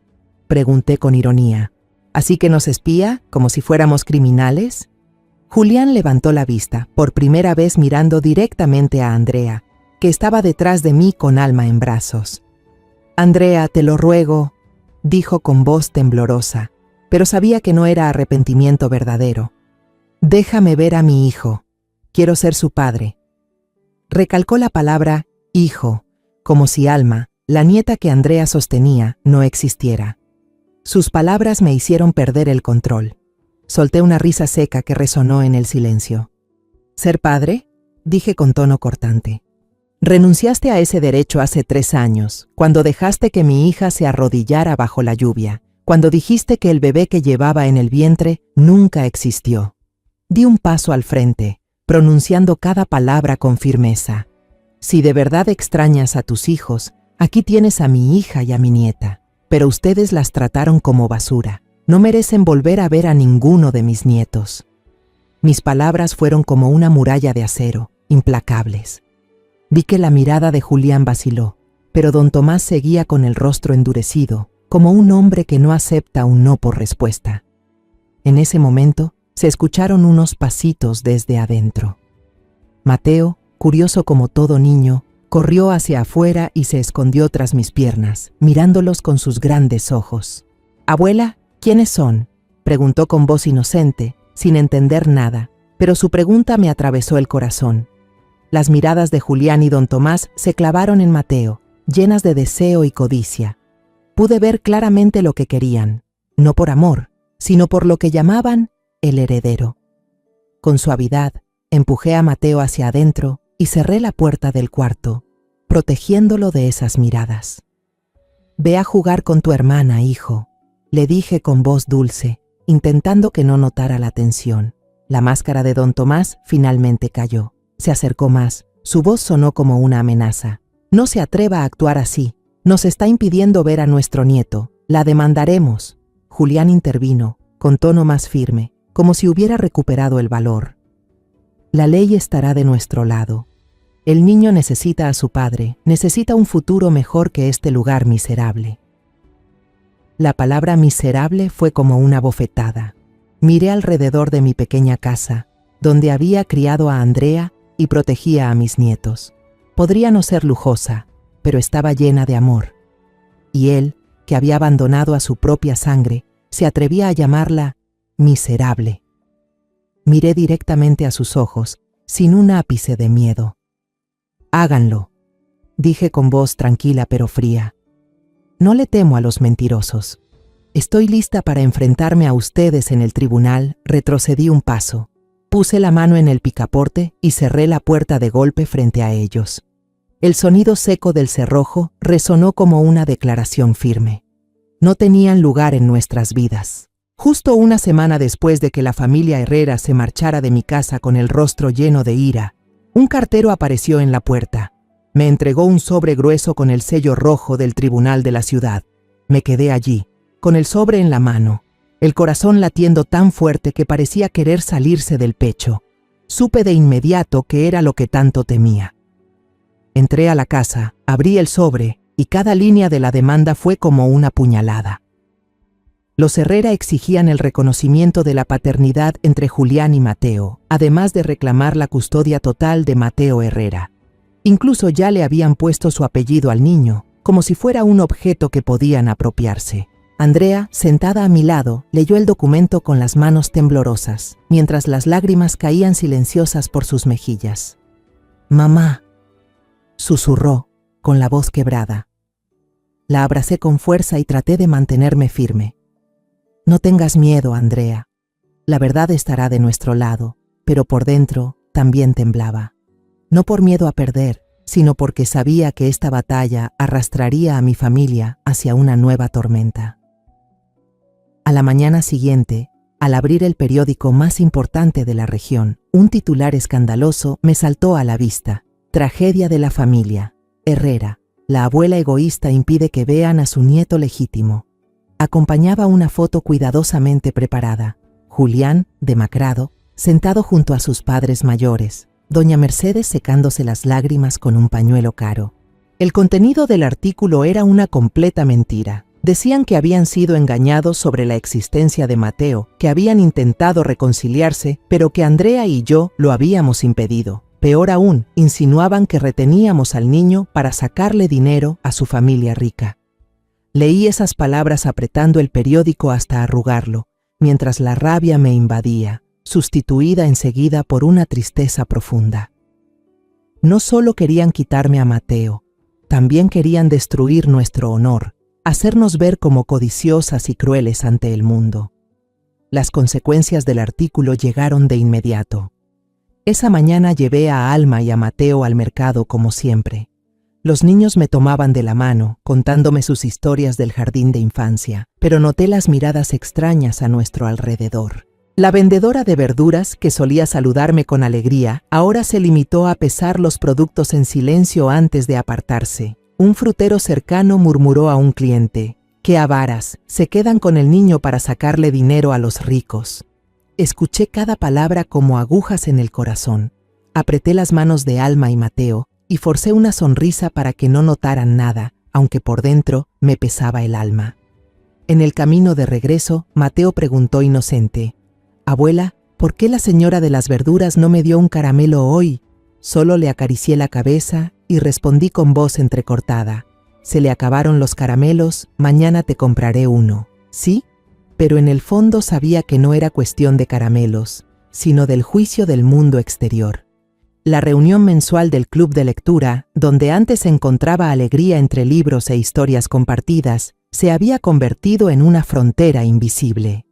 pregunté con ironía. «¿Así que nos espía, como si fuéramos criminales?». Julián levantó la vista, por primera vez mirando directamente a Andrea, que estaba detrás de mí con Alma en brazos. «Andrea, te lo ruego», dijo con voz temblorosa, pero sabía que no era arrepentimiento verdadero. «Déjame ver a mi hijo. Quiero ser su padre». Recalcó la palabra hijo, como si Alma, la nieta que Andrea sostenía, no existiera. Sus palabras me hicieron perder el control. Solté una risa seca que resonó en el silencio. «¿Ser padre?», dije con tono cortante. «Renunciaste a ese derecho hace 3 años, cuando dejaste que mi hija se arrodillara bajo la lluvia, cuando dijiste que el bebé que llevaba en el vientre nunca existió». Di un paso al frente, pronunciando cada palabra con firmeza. «Si de verdad extrañas a tus hijos, aquí tienes a mi hija y a mi nieta, pero ustedes las trataron como basura. No merecen volver a ver a ninguno de mis nietos». Mis palabras fueron como una muralla de acero, implacables. Vi que la mirada de Julián vaciló, pero don Tomás seguía con el rostro endurecido, como un hombre que no acepta un no por respuesta. En ese momento, se escucharon unos pasitos desde adentro. Mateo, curioso como todo niño, corrió hacia afuera y se escondió tras mis piernas, mirándolos con sus grandes ojos. «Abuela, ¿quiénes son?», preguntó con voz inocente, sin entender nada, pero su pregunta me atravesó el corazón. Las miradas de Julián y don Tomás se clavaron en Mateo, llenas de deseo y codicia. Pude ver claramente lo que querían, no por amor, sino por lo que llamaban el heredero. Con suavidad, empujé a Mateo hacia adentro y cerré la puerta del cuarto, protegiéndolo de esas miradas. «Ve a jugar con tu hermana, hijo», le dije con voz dulce, intentando que no notara la tensión. La máscara de don Tomás finalmente cayó. Se acercó más. Su voz sonó como una amenaza. «No se atreva a actuar así. Nos está impidiendo ver a nuestro nieto. La demandaremos». Julián intervino, con tono más firme, como si hubiera recuperado el valor. «La ley estará de nuestro lado. El niño necesita a su padre, necesita un futuro mejor que este lugar miserable». La palabra miserable fue como una bofetada. Miré alrededor de mi pequeña casa, donde había criado a Andrea y protegía a mis nietos. Podría no ser lujosa, pero estaba llena de amor. Y él, que había abandonado a su propia sangre, se atrevía a llamarla miserable. Miré directamente a sus ojos, sin un ápice de miedo. «Háganlo», dije con voz tranquila pero fría. «No le temo a los mentirosos. Estoy lista para enfrentarme a ustedes en el tribunal». Retrocedí un paso. Puse la mano en el picaporte y cerré la puerta de golpe frente a ellos. El sonido seco del cerrojo resonó como una declaración firme. No tenían lugar en nuestras vidas. Justo una semana después de que la familia Herrera se marchara de mi casa con el rostro lleno de ira, un cartero apareció en la puerta. Me entregó un sobre grueso con el sello rojo del tribunal de la ciudad. Me quedé allí, con el sobre en la mano, el corazón latiendo tan fuerte que parecía querer salirse del pecho. Supe de inmediato que era lo que tanto temía. Entré a la casa, abrí el sobre, y cada línea de la demanda fue como una puñalada. Los Herrera exigían el reconocimiento de la paternidad entre Julián y Mateo, además de reclamar la custodia total de Mateo Herrera. Incluso ya le habían puesto su apellido al niño, como si fuera un objeto que podían apropiarse. Andrea, sentada a mi lado, leyó el documento con las manos temblorosas, mientras las lágrimas caían silenciosas por sus mejillas. «Mamá», susurró, con la voz quebrada. La abracé con fuerza y traté de mantenerme firme. «No tengas miedo, Andrea. La verdad estará de nuestro lado», pero por dentro también temblaba. No por miedo a perder, sino porque sabía que esta batalla arrastraría a mi familia hacia una nueva tormenta. A la mañana siguiente, al abrir el periódico más importante de la región, un titular escandaloso me saltó a la vista. Tragedia de la familia. Herrera, la abuela egoísta impide que vean a su nieto legítimo. Acompañaba una foto cuidadosamente preparada. Julián, demacrado, sentado junto a sus padres mayores. Doña Mercedes secándose las lágrimas con un pañuelo caro. El contenido del artículo era una completa mentira. Decían que habían sido engañados sobre la existencia de Mateo, que habían intentado reconciliarse, pero que Andrea y yo lo habíamos impedido. Peor aún, insinuaban que reteníamos al niño para sacarle dinero a su familia rica. Leí esas palabras apretando el periódico hasta arrugarlo, mientras la rabia me invadía, sustituida enseguida por una tristeza profunda. No solo querían quitarme a Mateo, también querían destruir nuestro honor, hacernos ver como codiciosas y crueles ante el mundo. Las consecuencias del artículo llegaron de inmediato. Esa mañana llevé a Alma y a Mateo al mercado como siempre. Los niños me tomaban de la mano, contándome sus historias del jardín de infancia, pero noté las miradas extrañas a nuestro alrededor. La vendedora de verduras, que solía saludarme con alegría, ahora se limitó a pesar los productos en silencio antes de apartarse. Un frutero cercano murmuró a un cliente: «¡Qué avaras! Se quedan con el niño para sacarle dinero a los ricos». Escuché cada palabra como agujas en el corazón. Apreté las manos de Alma y Mateo y forcé una sonrisa para que no notaran nada, aunque por dentro me pesaba el alma. En el camino de regreso, Mateo preguntó inocente: «Abuela, ¿por qué la señora de las verduras no me dio un caramelo hoy?». Solo le acaricié la cabeza y respondí con voz entrecortada: «Se le acabaron los caramelos, mañana te compraré uno». «¿Sí?». Pero en el fondo sabía que no era cuestión de caramelos, sino del juicio del mundo exterior. La reunión mensual del club de lectura, donde antes se encontraba alegría entre libros e historias compartidas, se había convertido en una frontera invisible.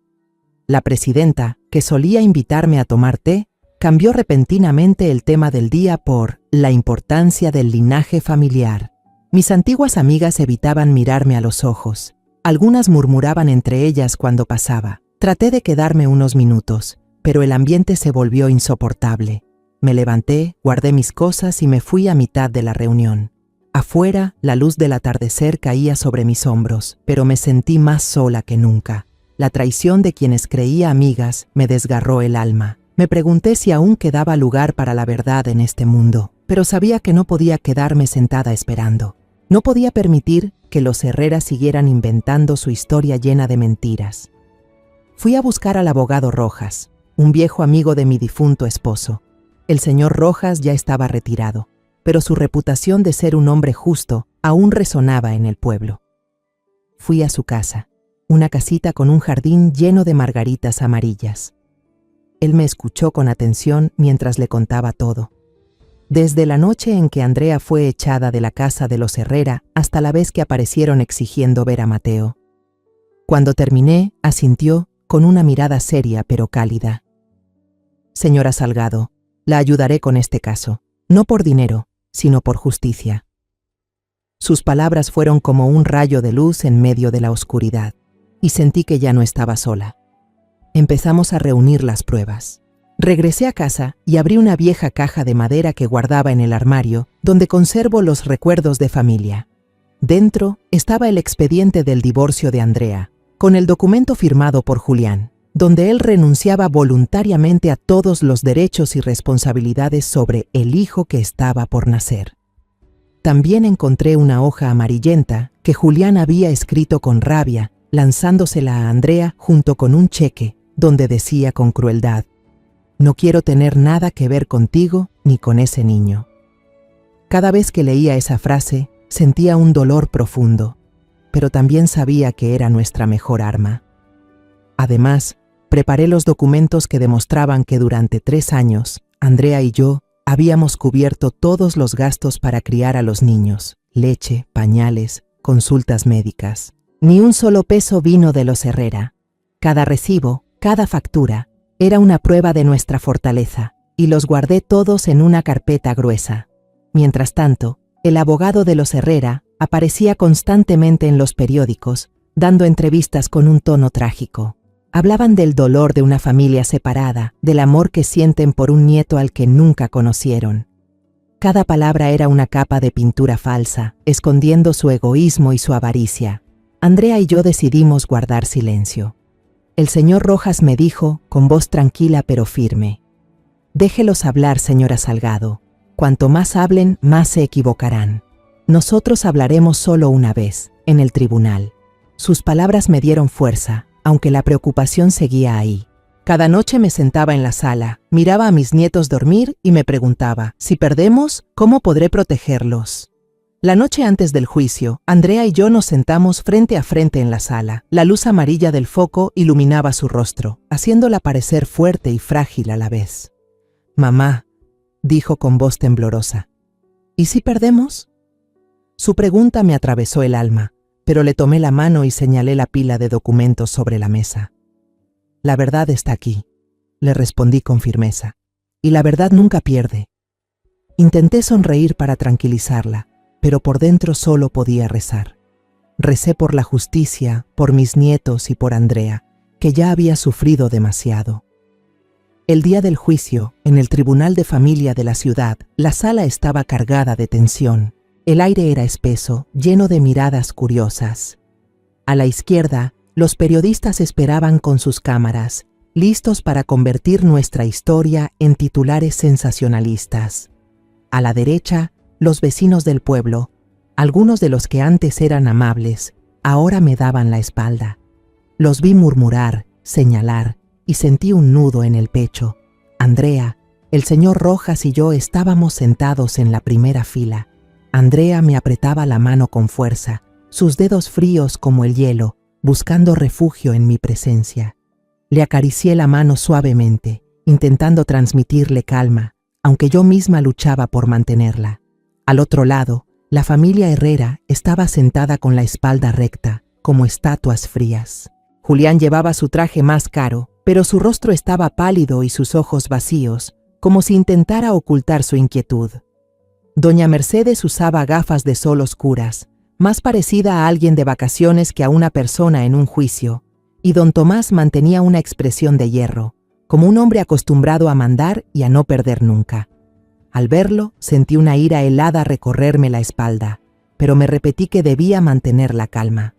La presidenta, que solía invitarme a tomar té, cambió repentinamente el tema del día por la importancia del linaje familiar. Mis antiguas amigas evitaban mirarme a los ojos. Algunas murmuraban entre ellas cuando pasaba. Traté de quedarme unos minutos, pero el ambiente se volvió insoportable. Me levanté, guardé mis cosas y me fui a mitad de la reunión. Afuera, la luz del atardecer caía sobre mis hombros, pero me sentí más sola que nunca. La traición de quienes creía amigas me desgarró el alma. Me pregunté si aún quedaba lugar para la verdad en este mundo, pero sabía que no podía quedarme sentada esperando. No podía permitir que los Herrera siguieran inventando su historia llena de mentiras. Fui a buscar al abogado Rojas, un viejo amigo de mi difunto esposo. El señor Rojas ya estaba retirado, pero su reputación de ser un hombre justo aún resonaba en el pueblo. Fui a su casa, una casita con un jardín lleno de margaritas amarillas. Él me escuchó con atención mientras le contaba todo. Desde la noche en que Andrea fue echada de la casa de los Herrera hasta la vez que aparecieron exigiendo ver a Mateo. Cuando terminé, asintió con una mirada seria pero cálida. «Señora Salgado, la ayudaré con este caso, no por dinero, sino por justicia». Sus palabras fueron como un rayo de luz en medio de la oscuridad, y sentí que ya no estaba sola. Empezamos a reunir las pruebas. Regresé a casa y abrí una vieja caja de madera que guardaba en el armario, donde conservo los recuerdos de familia. Dentro estaba el expediente del divorcio de Andrea, con el documento firmado por Julián. donde él renunciaba voluntariamente a todos los derechos y responsabilidades sobre el hijo que estaba por nacer. También encontré una hoja amarillenta que Julián había escrito con rabia, lanzándosela a Andrea junto con un cheque, donde decía con crueldad: «No quiero tener nada que ver contigo ni con ese niño». Cada vez que leía esa frase, sentía un dolor profundo, pero también sabía que era nuestra mejor arma. Además, preparé los documentos que demostraban que durante 3 años, Andrea y yo habíamos cubierto todos los gastos para criar a los niños: leche, pañales, consultas médicas. Ni un solo peso vino de los Herrera. Cada recibo, cada factura, era una prueba de nuestra fortaleza, y los guardé todos en una carpeta gruesa. Mientras tanto, el abogado de los Herrera aparecía constantemente en los periódicos, dando entrevistas con un tono trágico. Hablaban del dolor de una familia separada, del amor que sienten por un nieto al que nunca conocieron. Cada palabra era una capa de pintura falsa, escondiendo su egoísmo y su avaricia. Andrea y yo decidimos guardar silencio. El señor Rojas me dijo, con voz tranquila pero firme: «Déjelos hablar, señora Salgado. Cuanto más hablen, más se equivocarán. Nosotros hablaremos solo una vez, en el tribunal». Sus palabras me dieron fuerza, aunque la preocupación seguía ahí. Cada noche me sentaba en la sala, miraba a mis nietos dormir y me preguntaba: si perdemos, ¿cómo podré protegerlos? La noche antes del juicio, Andrea y yo nos sentamos frente a frente en la sala. La luz amarilla del foco iluminaba su rostro, haciéndola parecer fuerte y frágil a la vez. «Mamá», dijo con voz temblorosa, «¿y si perdemos?». Su pregunta me atravesó el alma, pero le tomé la mano y señalé la pila de documentos sobre la mesa. «La verdad está aquí», le respondí con firmeza, «y la verdad nunca pierde». Intenté sonreír para tranquilizarla, pero por dentro solo podía rezar. Recé por la justicia, por mis nietos y por Andrea, que ya había sufrido demasiado. El día del juicio, en el Tribunal de Familia de la ciudad, la sala estaba cargada de tensión. El aire era espeso, lleno de miradas curiosas. A la izquierda, los periodistas esperaban con sus cámaras, listos para convertir nuestra historia en titulares sensacionalistas. A la derecha, los vecinos del pueblo, algunos de los que antes eran amables, ahora me daban la espalda. Los vi murmurar, señalar, y sentí un nudo en el pecho. Andrea, el señor Rojas y yo estábamos sentados en la primera fila. Andrea me apretaba la mano con fuerza, sus dedos fríos como el hielo, buscando refugio en mi presencia. Le acaricié la mano suavemente, intentando transmitirle calma, aunque yo misma luchaba por mantenerla. Al otro lado, la familia Herrera estaba sentada con la espalda recta, como estatuas frías. Julián llevaba su traje más caro, pero su rostro estaba pálido y sus ojos vacíos, como si intentara ocultar su inquietud. Doña Mercedes usaba gafas de sol oscuras, más parecida a alguien de vacaciones que a una persona en un juicio, y don Tomás mantenía una expresión de hierro, como un hombre acostumbrado a mandar y a no perder nunca. Al verlo, sentí una ira helada recorrerme la espalda, pero me repetí que debía mantener la calma.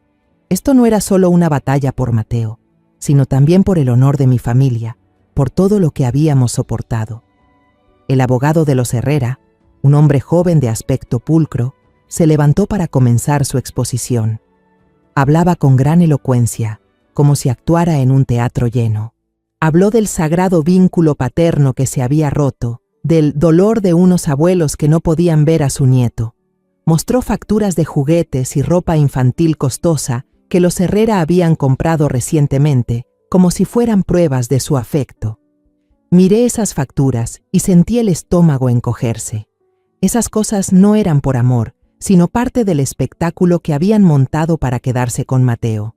Esto no era solo una batalla por Mateo, sino también por el honor de mi familia, por todo lo que habíamos soportado. El abogado de los Herrera, un hombre joven de aspecto pulcro, se levantó para comenzar su exposición. Hablaba con gran elocuencia, como si actuara en un teatro lleno. Habló del sagrado vínculo paterno que se había roto, del dolor de unos abuelos que no podían ver a su nieto. Mostró facturas de juguetes y ropa infantil costosa que los Herrera habían comprado recientemente, como si fueran pruebas de su afecto. Miré esas facturas y sentí el estómago encogerse. Esas cosas no eran por amor, sino parte del espectáculo que habían montado para quedarse con Mateo.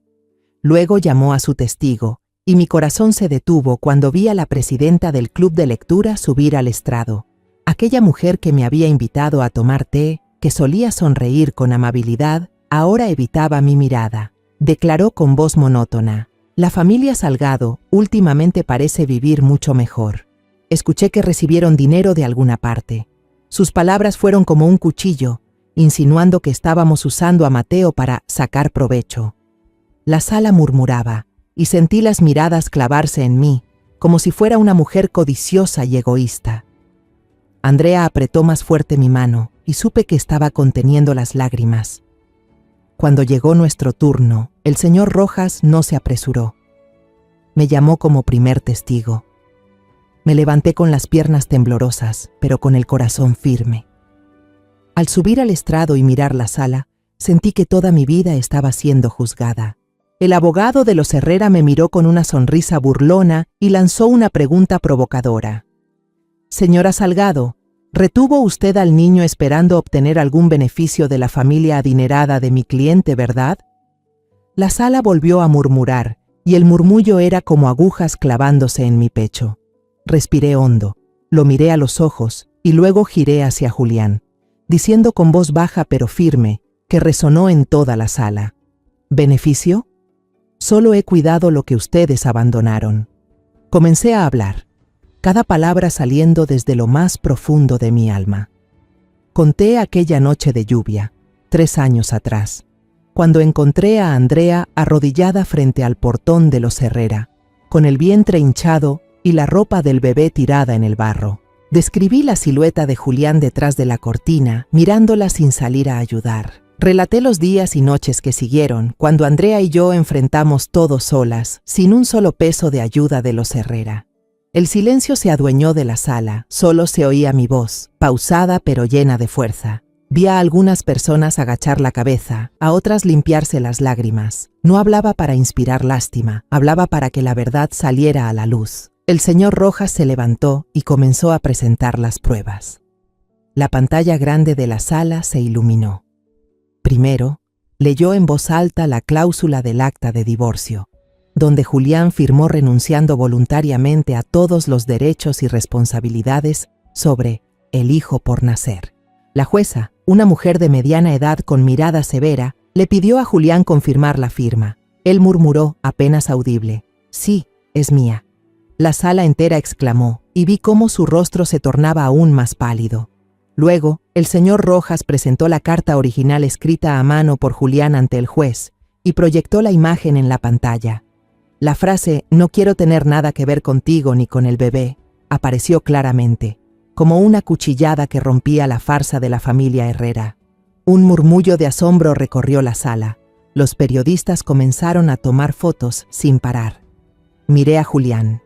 Luego llamó a su testigo, y mi corazón se detuvo cuando vi a la presidenta del club de lectura subir al estrado. Aquella mujer que me había invitado a tomar té, que solía sonreír con amabilidad, ahora evitaba mi mirada. Declaró con voz monótona: «La familia Salgado últimamente parece vivir mucho mejor. Escuché que recibieron dinero de alguna parte». Sus palabras fueron como un cuchillo, insinuando que estábamos usando a Mateo para sacar provecho. La sala murmuraba, y sentí las miradas clavarse en mí, como si fuera una mujer codiciosa y egoísta. Andrea apretó más fuerte mi mano y supe que estaba conteniendo las lágrimas. Cuando llegó nuestro turno, el señor Rojas no se apresuró. Me llamó como primer testigo. Me levanté con las piernas temblorosas, pero con el corazón firme. Al subir al estrado y mirar la sala, sentí que toda mi vida estaba siendo juzgada. El abogado de los Herrera me miró con una sonrisa burlona y lanzó una pregunta provocadora. Señora Salgado, ¿retuvo usted al niño esperando obtener algún beneficio de la familia adinerada de mi cliente, verdad? La sala volvió a murmurar, y el murmullo era como agujas clavándose en mi pecho. Respiré hondo, lo miré a los ojos y luego giré hacia Julián, diciendo con voz baja pero firme, que resonó en toda la sala. ¿Beneficio? Solo he cuidado lo que ustedes abandonaron. Comencé a hablar, cada palabra saliendo desde lo más profundo de mi alma. Conté aquella noche de lluvia, 3 años atrás, cuando encontré a Andrea arrodillada frente al portón de los Herrera, con el vientre hinchado y la ropa del bebé tirada en el barro. Describí la silueta de Julián detrás de la cortina, mirándola sin salir a ayudar. Relaté los días y noches que siguieron, cuando Andrea y yo enfrentamos todo solas, sin un solo peso de ayuda de los Herrera. El silencio se adueñó de la sala, solo se oía mi voz, pausada pero llena de fuerza. Vi a algunas personas agachar la cabeza, a otras limpiarse las lágrimas. No hablaba para inspirar lástima, hablaba para que la verdad saliera a la luz. El señor Rojas se levantó y comenzó a presentar las pruebas. La pantalla grande de la sala se iluminó. Primero, leyó en voz alta la cláusula del acta de divorcio, donde Julián firmó renunciando voluntariamente a todos los derechos y responsabilidades sobre el hijo por nacer. La jueza, una mujer de mediana edad con mirada severa, le pidió a Julián confirmar la firma. Él murmuró, apenas audible, «Sí, es mía». La sala entera exclamó, y vi cómo su rostro se tornaba aún más pálido. Luego, el señor Rojas presentó la carta original escrita a mano por Julián ante el juez y proyectó la imagen en la pantalla. La frase «No quiero tener nada que ver contigo ni con el bebé» apareció claramente, como una cuchillada que rompía la farsa de la familia Herrera. Un murmullo de asombro recorrió la sala. Los periodistas comenzaron a tomar fotos sin parar. Miré a Julián.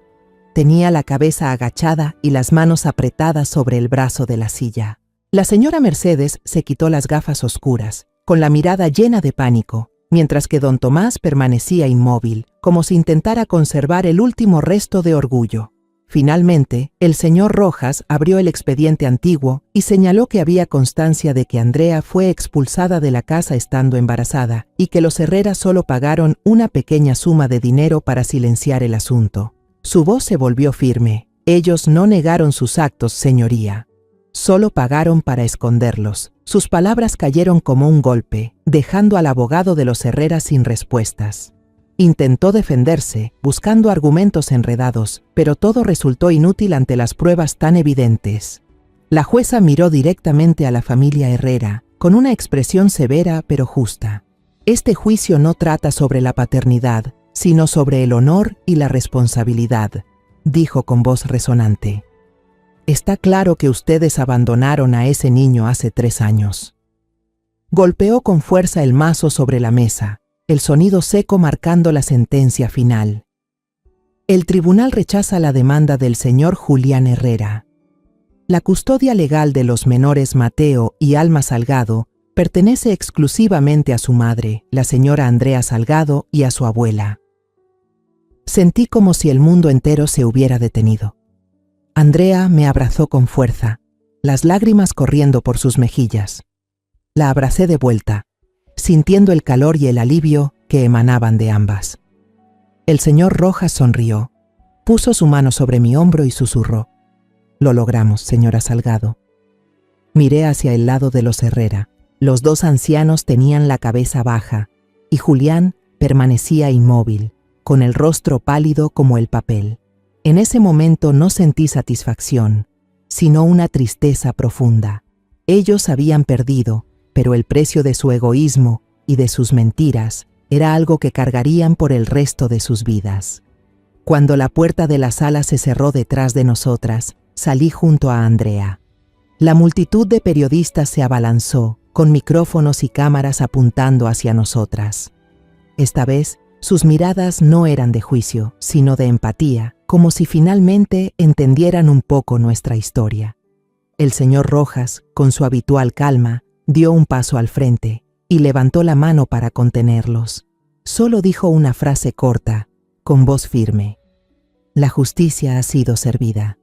Tenía la cabeza agachada y las manos apretadas sobre el brazo de la silla. La señora Mercedes se quitó las gafas oscuras, con la mirada llena de pánico, mientras que don Tomás permanecía inmóvil, como si intentara conservar el último resto de orgullo. Finalmente, el señor Rojas abrió el expediente antiguo y señaló que había constancia de que Andrea fue expulsada de la casa estando embarazada y que los Herrera solo pagaron una pequeña suma de dinero para silenciar el asunto. Su voz se volvió firme. Ellos no negaron sus actos, señoría. Solo pagaron para esconderlos. Sus palabras cayeron como un golpe, dejando al abogado de los Herrera sin respuestas. Intentó defenderse, buscando argumentos enredados, pero todo resultó inútil ante las pruebas tan evidentes. La jueza miró directamente a la familia Herrera, con una expresión severa pero justa. Este juicio no trata sobre la paternidad, sino sobre el honor y la responsabilidad, dijo con voz resonante. Está claro que ustedes abandonaron a ese niño hace 3 años. Golpeó con fuerza el mazo sobre la mesa, el sonido seco marcando la sentencia final. El tribunal rechaza la demanda del señor Julián Herrera. La custodia legal de los menores Mateo y Alma Salgado pertenece exclusivamente a su madre, la señora Andrea Salgado, y a su abuela. Sentí como si el mundo entero se hubiera detenido. Andrea me abrazó con fuerza, las lágrimas corriendo por sus mejillas. La abracé de vuelta, sintiendo el calor y el alivio que emanaban de ambas. El señor Rojas sonrió, puso su mano sobre mi hombro y susurró: «Lo logramos, señora Salgado». Miré hacia el lado de los Herrera. Los 2 ancianos tenían la cabeza baja y Julián permanecía inmóvil, con el rostro pálido como el papel. En ese momento no sentí satisfacción, sino una tristeza profunda. Ellos habían perdido, pero el precio de su egoísmo y de sus mentiras era algo que cargarían por el resto de sus vidas. Cuando la puerta de la sala se cerró detrás de nosotras, salí junto a Andrea. La multitud de periodistas se abalanzó, con micrófonos y cámaras apuntando hacia nosotras. Esta vez, sus miradas no eran de juicio, sino de empatía, como si finalmente entendieran un poco nuestra historia. El señor Rojas, con su habitual calma, dio un paso al frente y levantó la mano para contenerlos. Solo dijo una frase corta, con voz firme: «La justicia ha sido servida».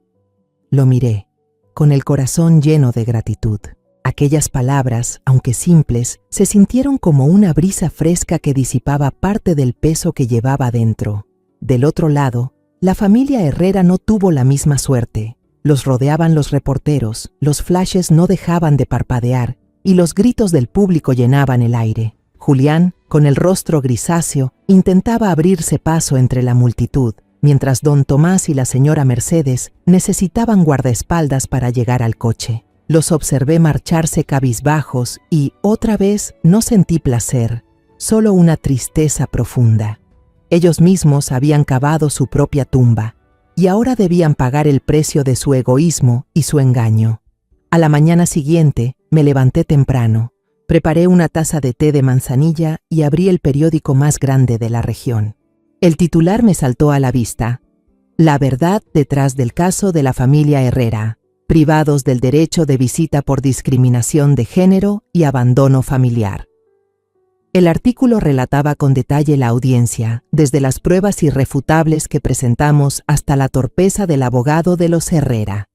Lo miré, con el corazón lleno de gratitud. Aquellas palabras, aunque simples, se sintieron como una brisa fresca que disipaba parte del peso que llevaba dentro. Del otro lado, la familia Herrera no tuvo la misma suerte. Los rodeaban los reporteros, los flashes no dejaban de parpadear y los gritos del público llenaban el aire. Julián, con el rostro grisáceo, intentaba abrirse paso entre la multitud, mientras don Tomás y la señora Mercedes necesitaban guardaespaldas para llegar al coche. Los observé marcharse cabizbajos y, otra vez, no sentí placer, solo una tristeza profunda. Ellos mismos habían cavado su propia tumba y ahora debían pagar el precio de su egoísmo y su engaño. A la mañana siguiente, me levanté temprano, preparé una taza de té de manzanilla y abrí el periódico más grande de la región. El titular me saltó a la vista: «La verdad detrás del caso de la familia Herrera. Privados del derecho de visita por discriminación de género y abandono familiar». El artículo relataba con detalle la audiencia, desde las pruebas irrefutables que presentamos hasta la torpeza del abogado de los Herrera.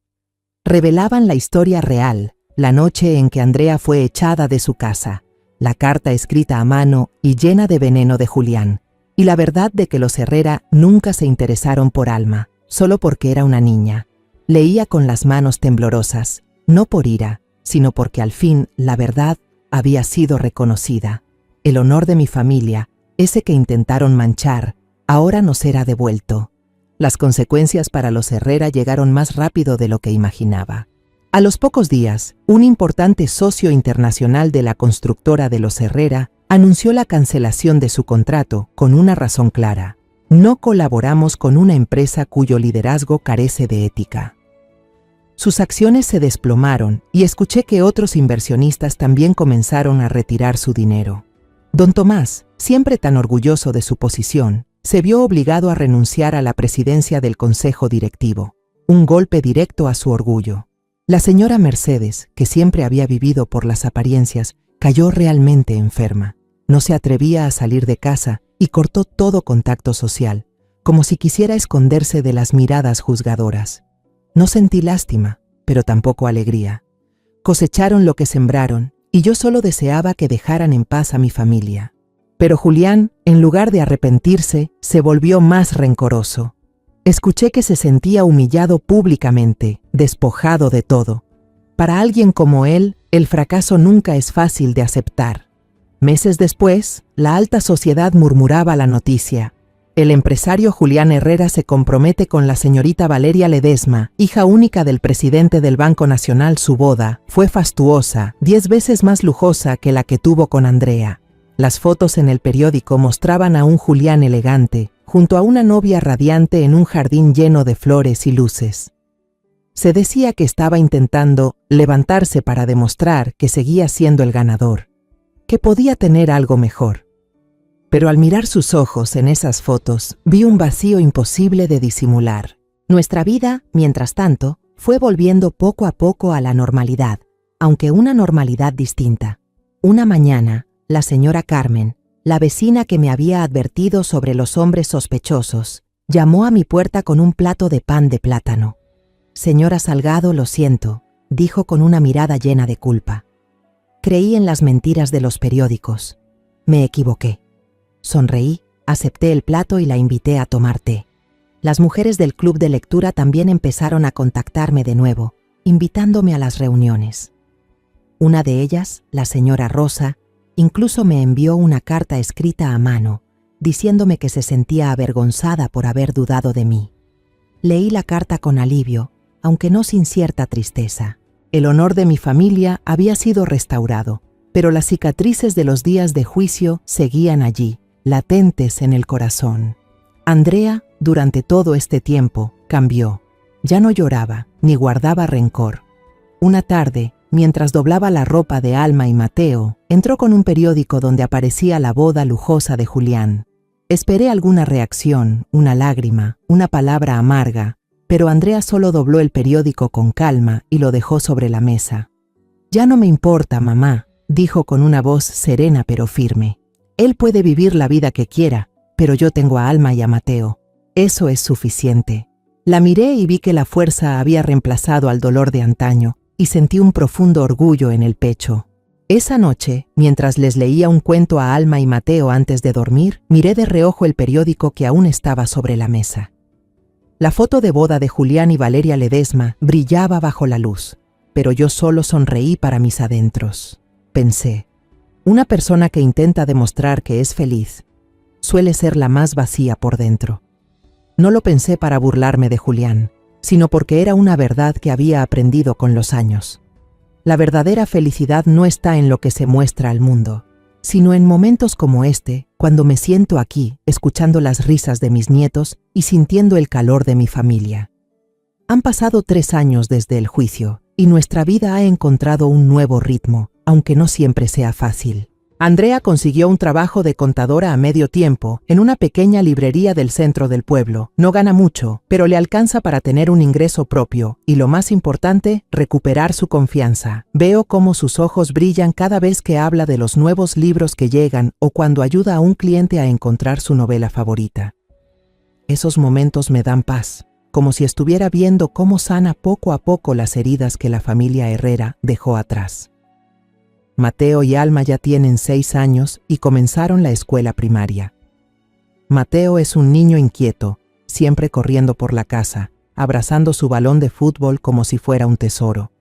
Revelaban la historia real, la noche en que Andrea fue echada de su casa, la carta escrita a mano y llena de veneno de Julián, y la verdad de que los Herrera nunca se interesaron por Alma, solo porque era una niña. Leía con las manos temblorosas, no por ira, sino porque al fin la verdad había sido reconocida. El honor de mi familia, ese que intentaron manchar, ahora nos era devuelto. Las consecuencias para los Herrera llegaron más rápido de lo que imaginaba. A los pocos días, un importante socio internacional de la constructora de los Herrera anunció la cancelación de su contrato con una razón clara: no colaboramos con una empresa cuyo liderazgo carece de ética. Sus acciones se desplomaron y escuché que otros inversionistas también comenzaron a retirar su dinero. Don Tomás, siempre tan orgulloso de su posición, se vio obligado a renunciar a la presidencia del consejo directivo, un golpe directo a su orgullo. La señora Mercedes, que siempre había vivido por las apariencias, cayó realmente enferma. No se atrevía a salir de casa y cortó todo contacto social, como si quisiera esconderse de las miradas juzgadoras. No sentí lástima, pero tampoco alegría. Cosecharon lo que sembraron y yo solo deseaba que dejaran en paz a mi familia. Pero Julián, en lugar de arrepentirse, se volvió más rencoroso. Escuché que se sentía humillado públicamente, despojado de todo. Para alguien como él, el fracaso nunca es fácil de aceptar. Meses después, la alta sociedad murmuraba la noticia: el empresario Julián Herrera se compromete con la señorita Valeria Ledesma, hija única del presidente del Banco Nacional. Su boda fue fastuosa, 10 veces más lujosa que la que tuvo con Andrea. Las fotos en el periódico mostraban a un Julián elegante, junto a una novia radiante en un jardín lleno de flores y luces. Se decía que estaba intentando levantarse para demostrar que seguía siendo el ganador, que podía tener algo mejor. Pero al mirar sus ojos en esas fotos, vi un vacío imposible de disimular. Nuestra vida, mientras tanto, fue volviendo poco a poco a la normalidad, aunque una normalidad distinta. Una mañana, la señora Carmen, la vecina que me había advertido sobre los hombres sospechosos, llamó a mi puerta con un plato de pan de plátano. «Señora Salgado, lo siento», dijo con una mirada llena de culpa. «Creí en las mentiras de los periódicos. Me equivoqué». Sonreí, acepté el plato y la invité a tomar té. Las mujeres del club de lectura también empezaron a contactarme de nuevo, invitándome a las reuniones. Una de ellas, la señora Rosa, incluso me envió una carta escrita a mano, diciéndome que se sentía avergonzada por haber dudado de mí. Leí la carta con alivio, aunque no sin cierta tristeza. El honor de mi familia había sido restaurado, pero las cicatrices de los días de juicio seguían allí, latentes en el corazón. Andrea, durante todo este tiempo, cambió. Ya no lloraba, ni guardaba rencor. Una tarde, mientras doblaba la ropa de Alma y Mateo, entró con un periódico donde aparecía la boda lujosa de Julián. Esperé alguna reacción, una lágrima, una palabra amarga, pero Andrea solo dobló el periódico con calma y lo dejó sobre la mesa. «Ya no me importa, mamá», dijo con una voz serena pero firme. «Él puede vivir la vida que quiera, pero yo tengo a Alma y a Mateo. Eso es suficiente». La miré y vi que la fuerza había reemplazado al dolor de antaño, y sentí un profundo orgullo en el pecho. Esa noche, mientras les leía un cuento a Alma y Mateo antes de dormir, miré de reojo el periódico que aún estaba sobre la mesa. La foto de boda de Julián y Valeria Ledesma brillaba bajo la luz, pero yo solo sonreí para mis adentros. Pensé, una persona que intenta demostrar que es feliz suele ser la más vacía por dentro. No lo pensé para burlarme de Julián, sino porque era una verdad que había aprendido con los años. La verdadera felicidad no está en lo que se muestra al mundo, sino en momentos como este, cuando me siento aquí, escuchando las risas de mis nietos y sintiendo el calor de mi familia. Han pasado 3 años desde el juicio, y nuestra vida ha encontrado un nuevo ritmo, aunque no siempre sea fácil. Andrea consiguió un trabajo de contadora a medio tiempo en una pequeña librería del centro del pueblo. No gana mucho, pero le alcanza para tener un ingreso propio y, lo más importante, recuperar su confianza. Veo cómo sus ojos brillan cada vez que habla de los nuevos libros que llegan o cuando ayuda a un cliente a encontrar su novela favorita. Esos momentos me dan paz, como si estuviera viendo cómo sana poco a poco las heridas que la familia Herrera dejó atrás. Mateo y Alma ya tienen 6 años y comenzaron la escuela primaria. Mateo es un niño inquieto, siempre corriendo por la casa, abrazando su balón de fútbol como si fuera un tesoro.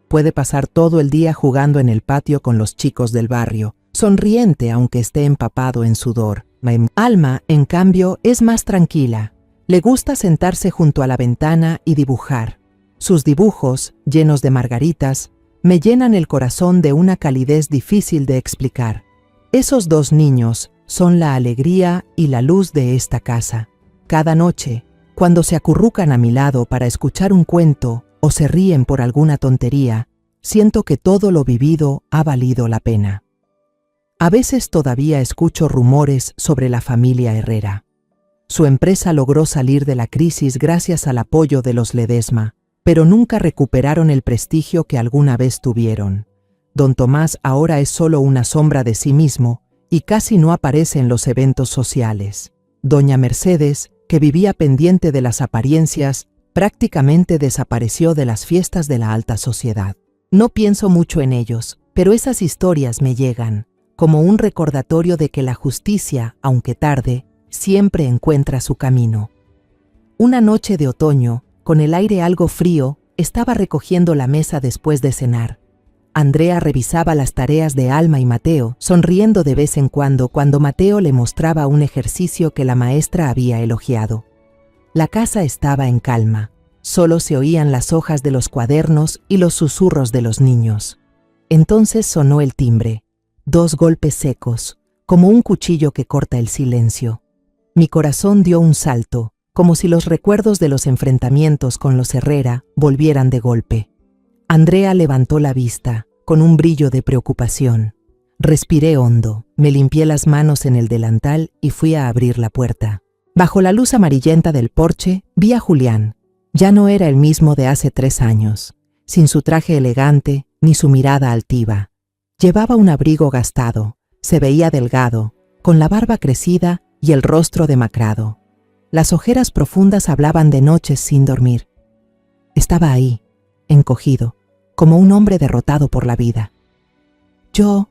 Puede pasar todo el día jugando en el patio con los chicos del barrio, sonriente aunque esté empapado en sudor. Alma, en cambio, es más tranquila. Le gusta sentarse junto a la ventana y dibujar. Sus dibujos, llenos de margaritas, me llenan el corazón de una calidez difícil de explicar. Esos 2 niños son la alegría y la luz de esta casa. Cada noche, cuando se acurrucan a mi lado para escuchar un cuento o se ríen por alguna tontería, siento que todo lo vivido ha valido la pena. A veces todavía escucho rumores sobre la familia Herrera. Su empresa logró salir de la crisis gracias al apoyo de los Ledesma, pero nunca recuperaron el prestigio que alguna vez tuvieron. Don Tomás ahora es solo una sombra de sí mismo y casi no aparece en los eventos sociales. Doña Mercedes, que vivía pendiente de las apariencias, prácticamente desapareció de las fiestas de la alta sociedad. No pienso mucho en ellos, pero esas historias me llegan, como un recordatorio de que la justicia, aunque tarde, siempre encuentra su camino. Una noche de otoño, con el aire algo frío, estaba recogiendo la mesa después de cenar. Andrea revisaba las tareas de Alma y Mateo, sonriendo de vez en cuando Mateo le mostraba un ejercicio que la maestra había elogiado. La casa estaba en calma. Solo se oían las hojas de los cuadernos y los susurros de los niños. Entonces sonó el timbre. 2 golpes secos, como un cuchillo que corta el silencio. Mi corazón dio un salto, como si los recuerdos de los enfrentamientos con los Herrera volvieran de golpe. Andrea levantó la vista, con un brillo de preocupación. Respiré hondo, me limpié las manos en el delantal y fui a abrir la puerta. Bajo la luz amarillenta del porche, vi a Julián. Ya no era el mismo de hace 3 años, sin su traje elegante ni su mirada altiva. Llevaba un abrigo gastado, se veía delgado, con la barba crecida y el rostro demacrado. Las ojeras profundas hablaban de noches sin dormir. Estaba ahí, encogido, como un hombre derrotado por la vida. «Yo»,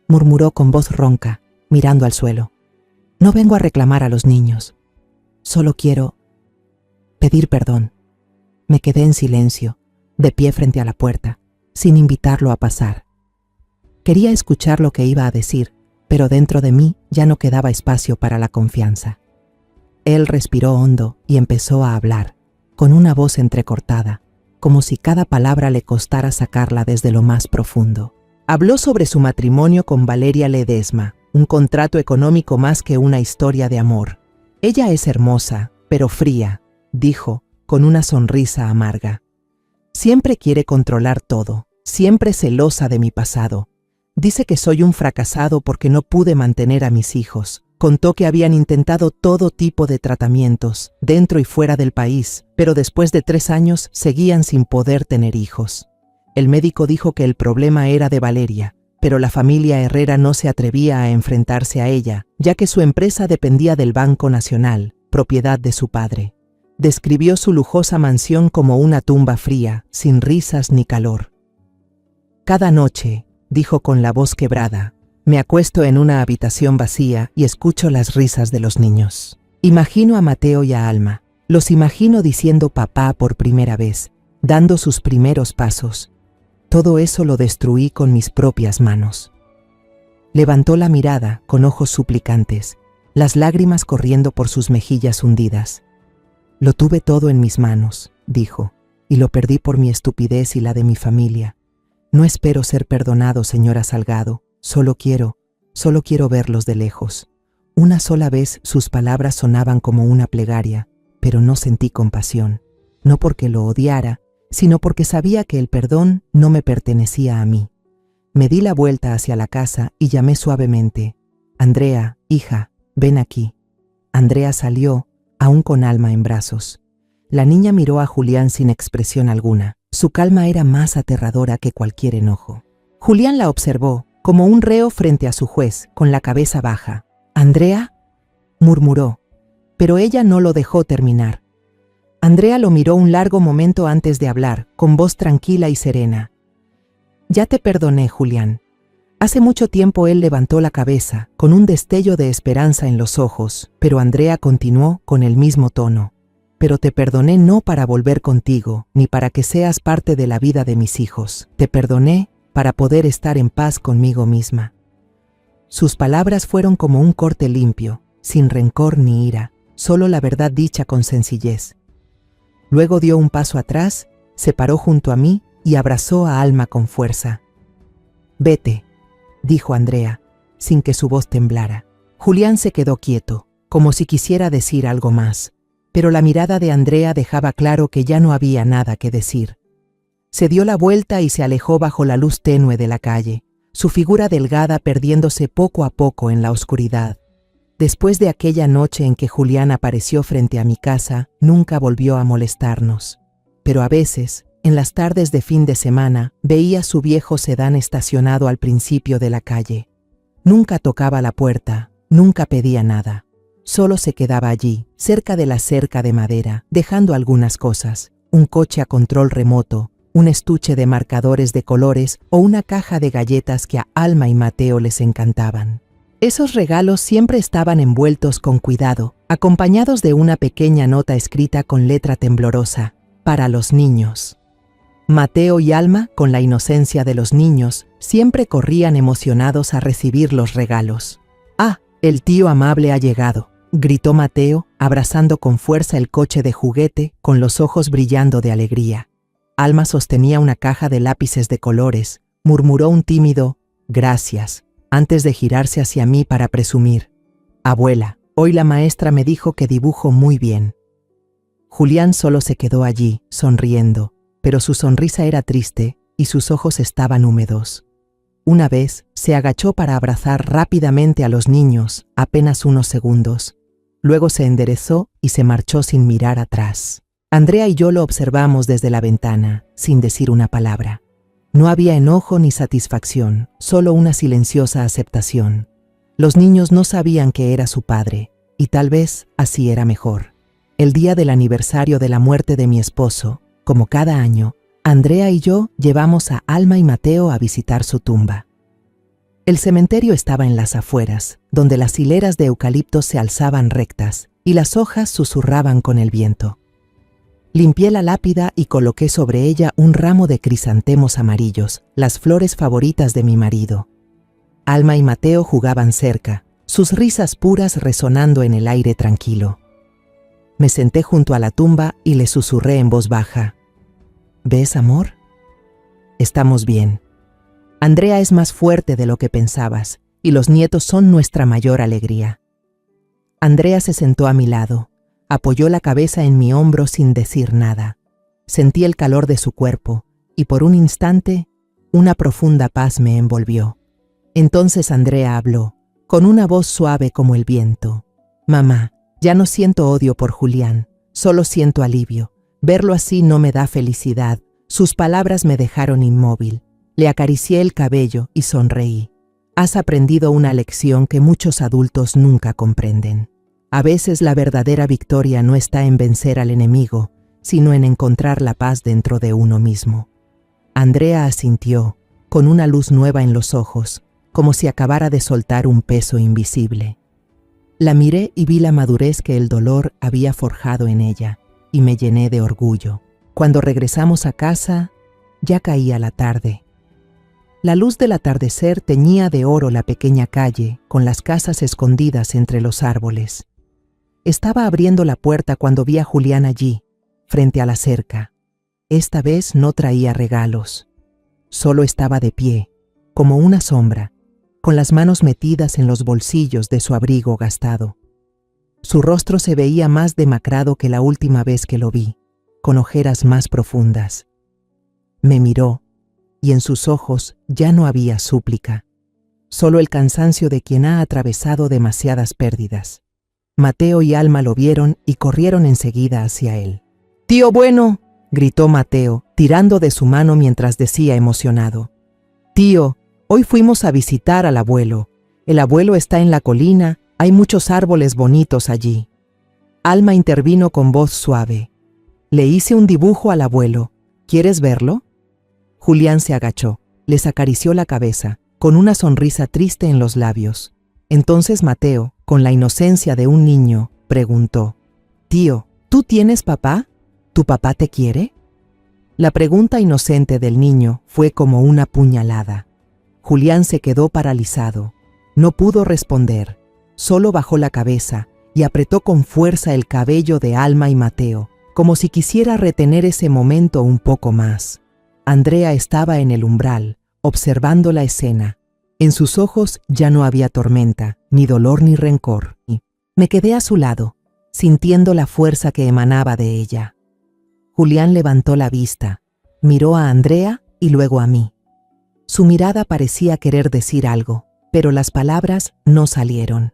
murmuró con voz ronca, mirando al suelo, «no vengo a reclamar a los niños. Solo quiero pedir perdón». Me quedé en silencio, de pie frente a la puerta, sin invitarlo a pasar. Quería escuchar lo que iba a decir, pero dentro de mí ya no quedaba espacio para la confianza. Él respiró hondo y empezó a hablar, con una voz entrecortada, como si cada palabra le costara sacarla desde lo más profundo. Habló sobre su matrimonio con Valeria Ledesma, un contrato económico más que una historia de amor. Ella es hermosa, pero fría, dijo, con una sonrisa amarga. Siempre quiere controlar todo, siempre celosa de mi pasado. Dice que soy un fracasado porque no pude mantener a mis hijos. Contó que habían intentado todo tipo de tratamientos, dentro y fuera del país, pero después de 3 años seguían sin poder tener hijos. El médico dijo que el problema era de Valeria, pero la familia Herrera no se atrevía a enfrentarse a ella, ya que su empresa dependía del Banco Nacional, propiedad de su padre. Describió su lujosa mansión como una tumba fría, sin risas ni calor. Cada noche, dijo con la voz quebrada, me acuesto en una habitación vacía y escucho las risas de los niños. Imagino a Mateo y a Alma. Los imagino diciendo papá por primera vez, dando sus primeros pasos. Todo eso lo destruí con mis propias manos. Levantó la mirada con ojos suplicantes, las lágrimas corriendo por sus mejillas hundidas. Lo tuve todo en mis manos, dijo, y lo perdí por mi estupidez y la de mi familia. No espero ser perdonado, señora Salgado. Solo quiero verlos de lejos. Una sola vez sus palabras sonaban como una plegaria, pero no sentí compasión. No porque lo odiara, sino porque sabía que el perdón no me pertenecía a mí. Me di la vuelta hacia la casa y llamé suavemente. Andrea, hija, ven aquí. Andrea salió, aún con Alma en brazos. La niña miró a Julián sin expresión alguna. Su calma era más aterradora que cualquier enojo. Julián la observó, como un reo frente a su juez, con la cabeza baja. «¿Andrea?», murmuró, pero ella no lo dejó terminar. Andrea lo miró un largo momento antes de hablar, con voz tranquila y serena. «Ya te perdoné, Julián». Hace mucho tiempo él levantó la cabeza, con un destello de esperanza en los ojos, pero Andrea continuó con el mismo tono. «Pero te perdoné no para volver contigo, ni para que seas parte de la vida de mis hijos. Te perdoné para poder estar en paz conmigo misma». Sus palabras fueron como un corte limpio, sin rencor ni ira, solo la verdad dicha con sencillez. Luego dio un paso atrás, se paró junto a mí y abrazó a Alma con fuerza. «Vete», dijo Andrea, sin que su voz temblara. Julián se quedó quieto, como si quisiera decir algo más, pero la mirada de Andrea dejaba claro que ya no había nada que decir. Se dio la vuelta y se alejó bajo la luz tenue de la calle, su figura delgada perdiéndose poco a poco en la oscuridad. Después de aquella noche en que Julián apareció frente a mi casa, nunca volvió a molestarnos. Pero a veces, en las tardes de fin de semana, veía su viejo sedán estacionado al principio de la calle. Nunca tocaba la puerta, nunca pedía nada. Solo se quedaba allí, cerca de la cerca de madera, dejando algunas cosas, un coche a control remoto, un estuche de marcadores de colores o una caja de galletas que a Alma y Mateo les encantaban. Esos regalos siempre estaban envueltos con cuidado, acompañados de una pequeña nota escrita con letra temblorosa, para los niños. Mateo y Alma, con la inocencia de los niños, siempre corrían emocionados a recibir los regalos. «Ah, el tío amable ha llegado», gritó Mateo, abrazando con fuerza el coche de juguete, con los ojos brillando de alegría. Alma sostenía una caja de lápices de colores, murmuró un tímido «gracias», antes de girarse hacia mí para presumir. «Abuela, hoy la maestra me dijo que dibujo muy bien». Julián solo se quedó allí, sonriendo, pero su sonrisa era triste y sus ojos estaban húmedos. Una vez se agachó para abrazar rápidamente a los niños, apenas unos segundos. Luego se enderezó y se marchó sin mirar atrás. Andrea y yo lo observamos desde la ventana, sin decir una palabra. No había enojo ni satisfacción, solo una silenciosa aceptación. Los niños no sabían que era su padre, y tal vez así era mejor. El día del aniversario de la muerte de mi esposo, como cada año, Andrea y yo llevamos a Alma y Mateo a visitar su tumba. El cementerio estaba en las afueras, donde las hileras de eucaliptos se alzaban rectas y las hojas susurraban con el viento. Limpié la lápida y coloqué sobre ella un ramo de crisantemos amarillos, las flores favoritas de mi marido. Alma y Mateo jugaban cerca, sus risas puras resonando en el aire tranquilo. Me senté junto a la tumba y le susurré en voz baja: «¿Ves, amor? Estamos bien. Andrea es más fuerte de lo que pensabas, y los nietos son nuestra mayor alegría. Andrea se sentó a mi lado, apoyó la cabeza en mi hombro sin decir nada. Sentí el calor de su cuerpo y por un instante una profunda paz me envolvió. Entonces Andrea habló, con una voz suave como el viento. Mamá, ya no siento odio por Julián, solo siento alivio. Verlo así no me da felicidad. Sus palabras me dejaron inmóvil. Le acaricié el cabello y sonreí. Has aprendido una lección que muchos adultos nunca comprenden. A veces la verdadera victoria no está en vencer al enemigo, sino en encontrar la paz dentro de uno mismo. Andrea asintió, con una luz nueva en los ojos, como si acabara de soltar un peso invisible. La miré y vi la madurez que el dolor había forjado en ella, y me llené de orgullo. Cuando regresamos a casa, ya caía la tarde. La luz del atardecer teñía de oro la pequeña calle, con las casas escondidas entre los árboles. Estaba abriendo la puerta cuando vi a Julián allí, frente a la cerca. Esta vez no traía regalos. Solo estaba de pie, como una sombra, con las manos metidas en los bolsillos de su abrigo gastado. Su rostro se veía más demacrado que la última vez que lo vi, con ojeras más profundas. Me miró, y en sus ojos ya no había súplica, solo el cansancio de quien ha atravesado demasiadas pérdidas. Mateo y Alma lo vieron y corrieron enseguida hacia él. «¡Tío bueno!», gritó Mateo, tirando de su mano mientras decía emocionado. «Tío, hoy fuimos a visitar al abuelo. El abuelo está en la colina, hay muchos árboles bonitos allí». Alma intervino con voz suave. «Le hice un dibujo al abuelo. ¿Quieres verlo?». Julián se agachó, les acarició la cabeza, con una sonrisa triste en los labios. Entonces Mateo, con la inocencia de un niño, preguntó: «Tío, ¿tú tienes papá? ¿Tu papá te quiere?». La pregunta inocente del niño fue como una puñalada. Julián se quedó paralizado. No pudo responder, solo bajó la cabeza y apretó con fuerza el cabello de Alma y Mateo, como si quisiera retener ese momento un poco más. Andrea estaba en el umbral, observando la escena. En sus ojos ya no había tormenta, ni dolor ni rencor. Me quedé a su lado, sintiendo la fuerza que emanaba de ella. Julián levantó la vista, miró a Andrea y luego a mí. Su mirada parecía querer decir algo, pero las palabras no salieron.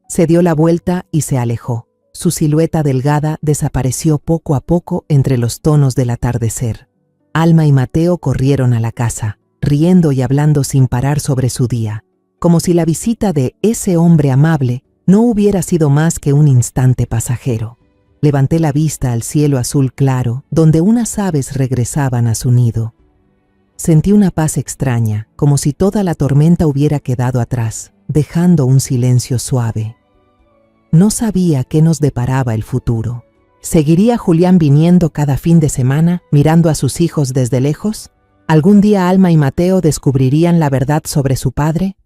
Se dio la vuelta y se alejó. Su silueta delgada desapareció poco a poco entre los tonos del atardecer. Alma y Mateo corrieron a la casa, riendo y hablando sin parar sobre su día, como si la visita de ese hombre amable no hubiera sido más que un instante pasajero. Levanté la vista al cielo azul claro, donde unas aves regresaban a su nido. Sentí una paz extraña, como si toda la tormenta hubiera quedado atrás, dejando un silencio suave. No sabía qué nos deparaba el futuro. ¿Seguiría Julián viniendo cada fin de semana, mirando a sus hijos desde lejos? ¿Algún día Alma y Mateo descubrirían la verdad sobre su padre?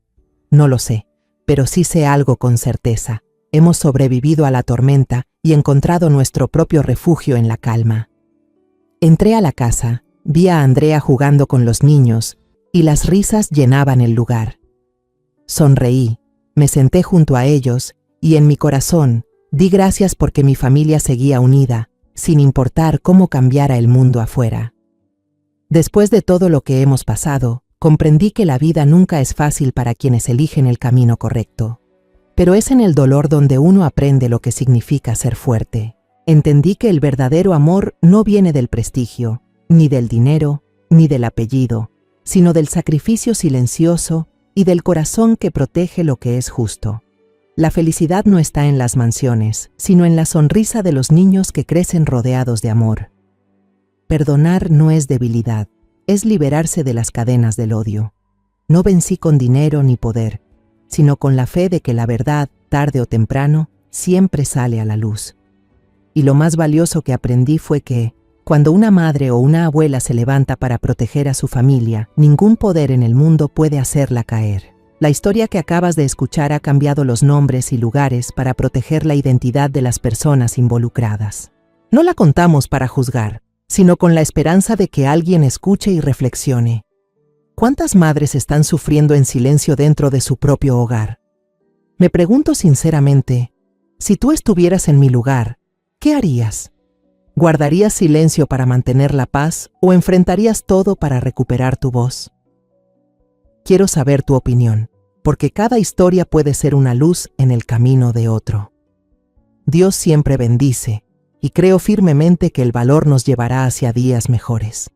No lo sé, pero sí sé algo con certeza. Hemos sobrevivido a la tormenta y encontrado nuestro propio refugio en la calma. Entré a la casa, vi a Andrea jugando con los niños y las risas llenaban el lugar. Sonreí, me senté junto a ellos y en mi corazón di gracias porque mi familia seguía unida, sin importar cómo cambiara el mundo afuera. Después de todo lo que hemos pasado, comprendí que la vida nunca es fácil para quienes eligen el camino correcto. Pero es en el dolor donde uno aprende lo que significa ser fuerte. Entendí que el verdadero amor no viene del prestigio, ni del dinero, ni del apellido, sino del sacrificio silencioso y del corazón que protege lo que es justo. La felicidad no está en las mansiones, sino en la sonrisa de los niños que crecen rodeados de amor. Perdonar no es debilidad, es liberarse de las cadenas del odio. No vencí con dinero ni poder, sino con la fe de que la verdad, tarde o temprano, siempre sale a la luz. Y lo más valioso que aprendí fue que, cuando una madre o una abuela se levanta para proteger a su familia, ningún poder en el mundo puede hacerla caer. La historia que acabas de escuchar ha cambiado los nombres y lugares para proteger la identidad de las personas involucradas. No la contamos para juzgar, sino con la esperanza de que alguien escuche y reflexione. ¿Cuántas madres están sufriendo en silencio dentro de su propio hogar? Me pregunto sinceramente, si tú estuvieras en mi lugar, ¿qué harías? ¿Guardarías silencio para mantener la paz o enfrentarías todo para recuperar tu voz? Quiero saber tu opinión, porque cada historia puede ser una luz en el camino de otro. Dios siempre bendice, y creo firmemente que el valor nos llevará hacia días mejores.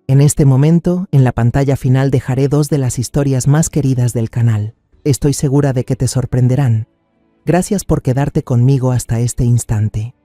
En este momento, en la pantalla final dejaré 2 de las historias más queridas del canal. Estoy segura de que te sorprenderán. Gracias por quedarte conmigo hasta este instante.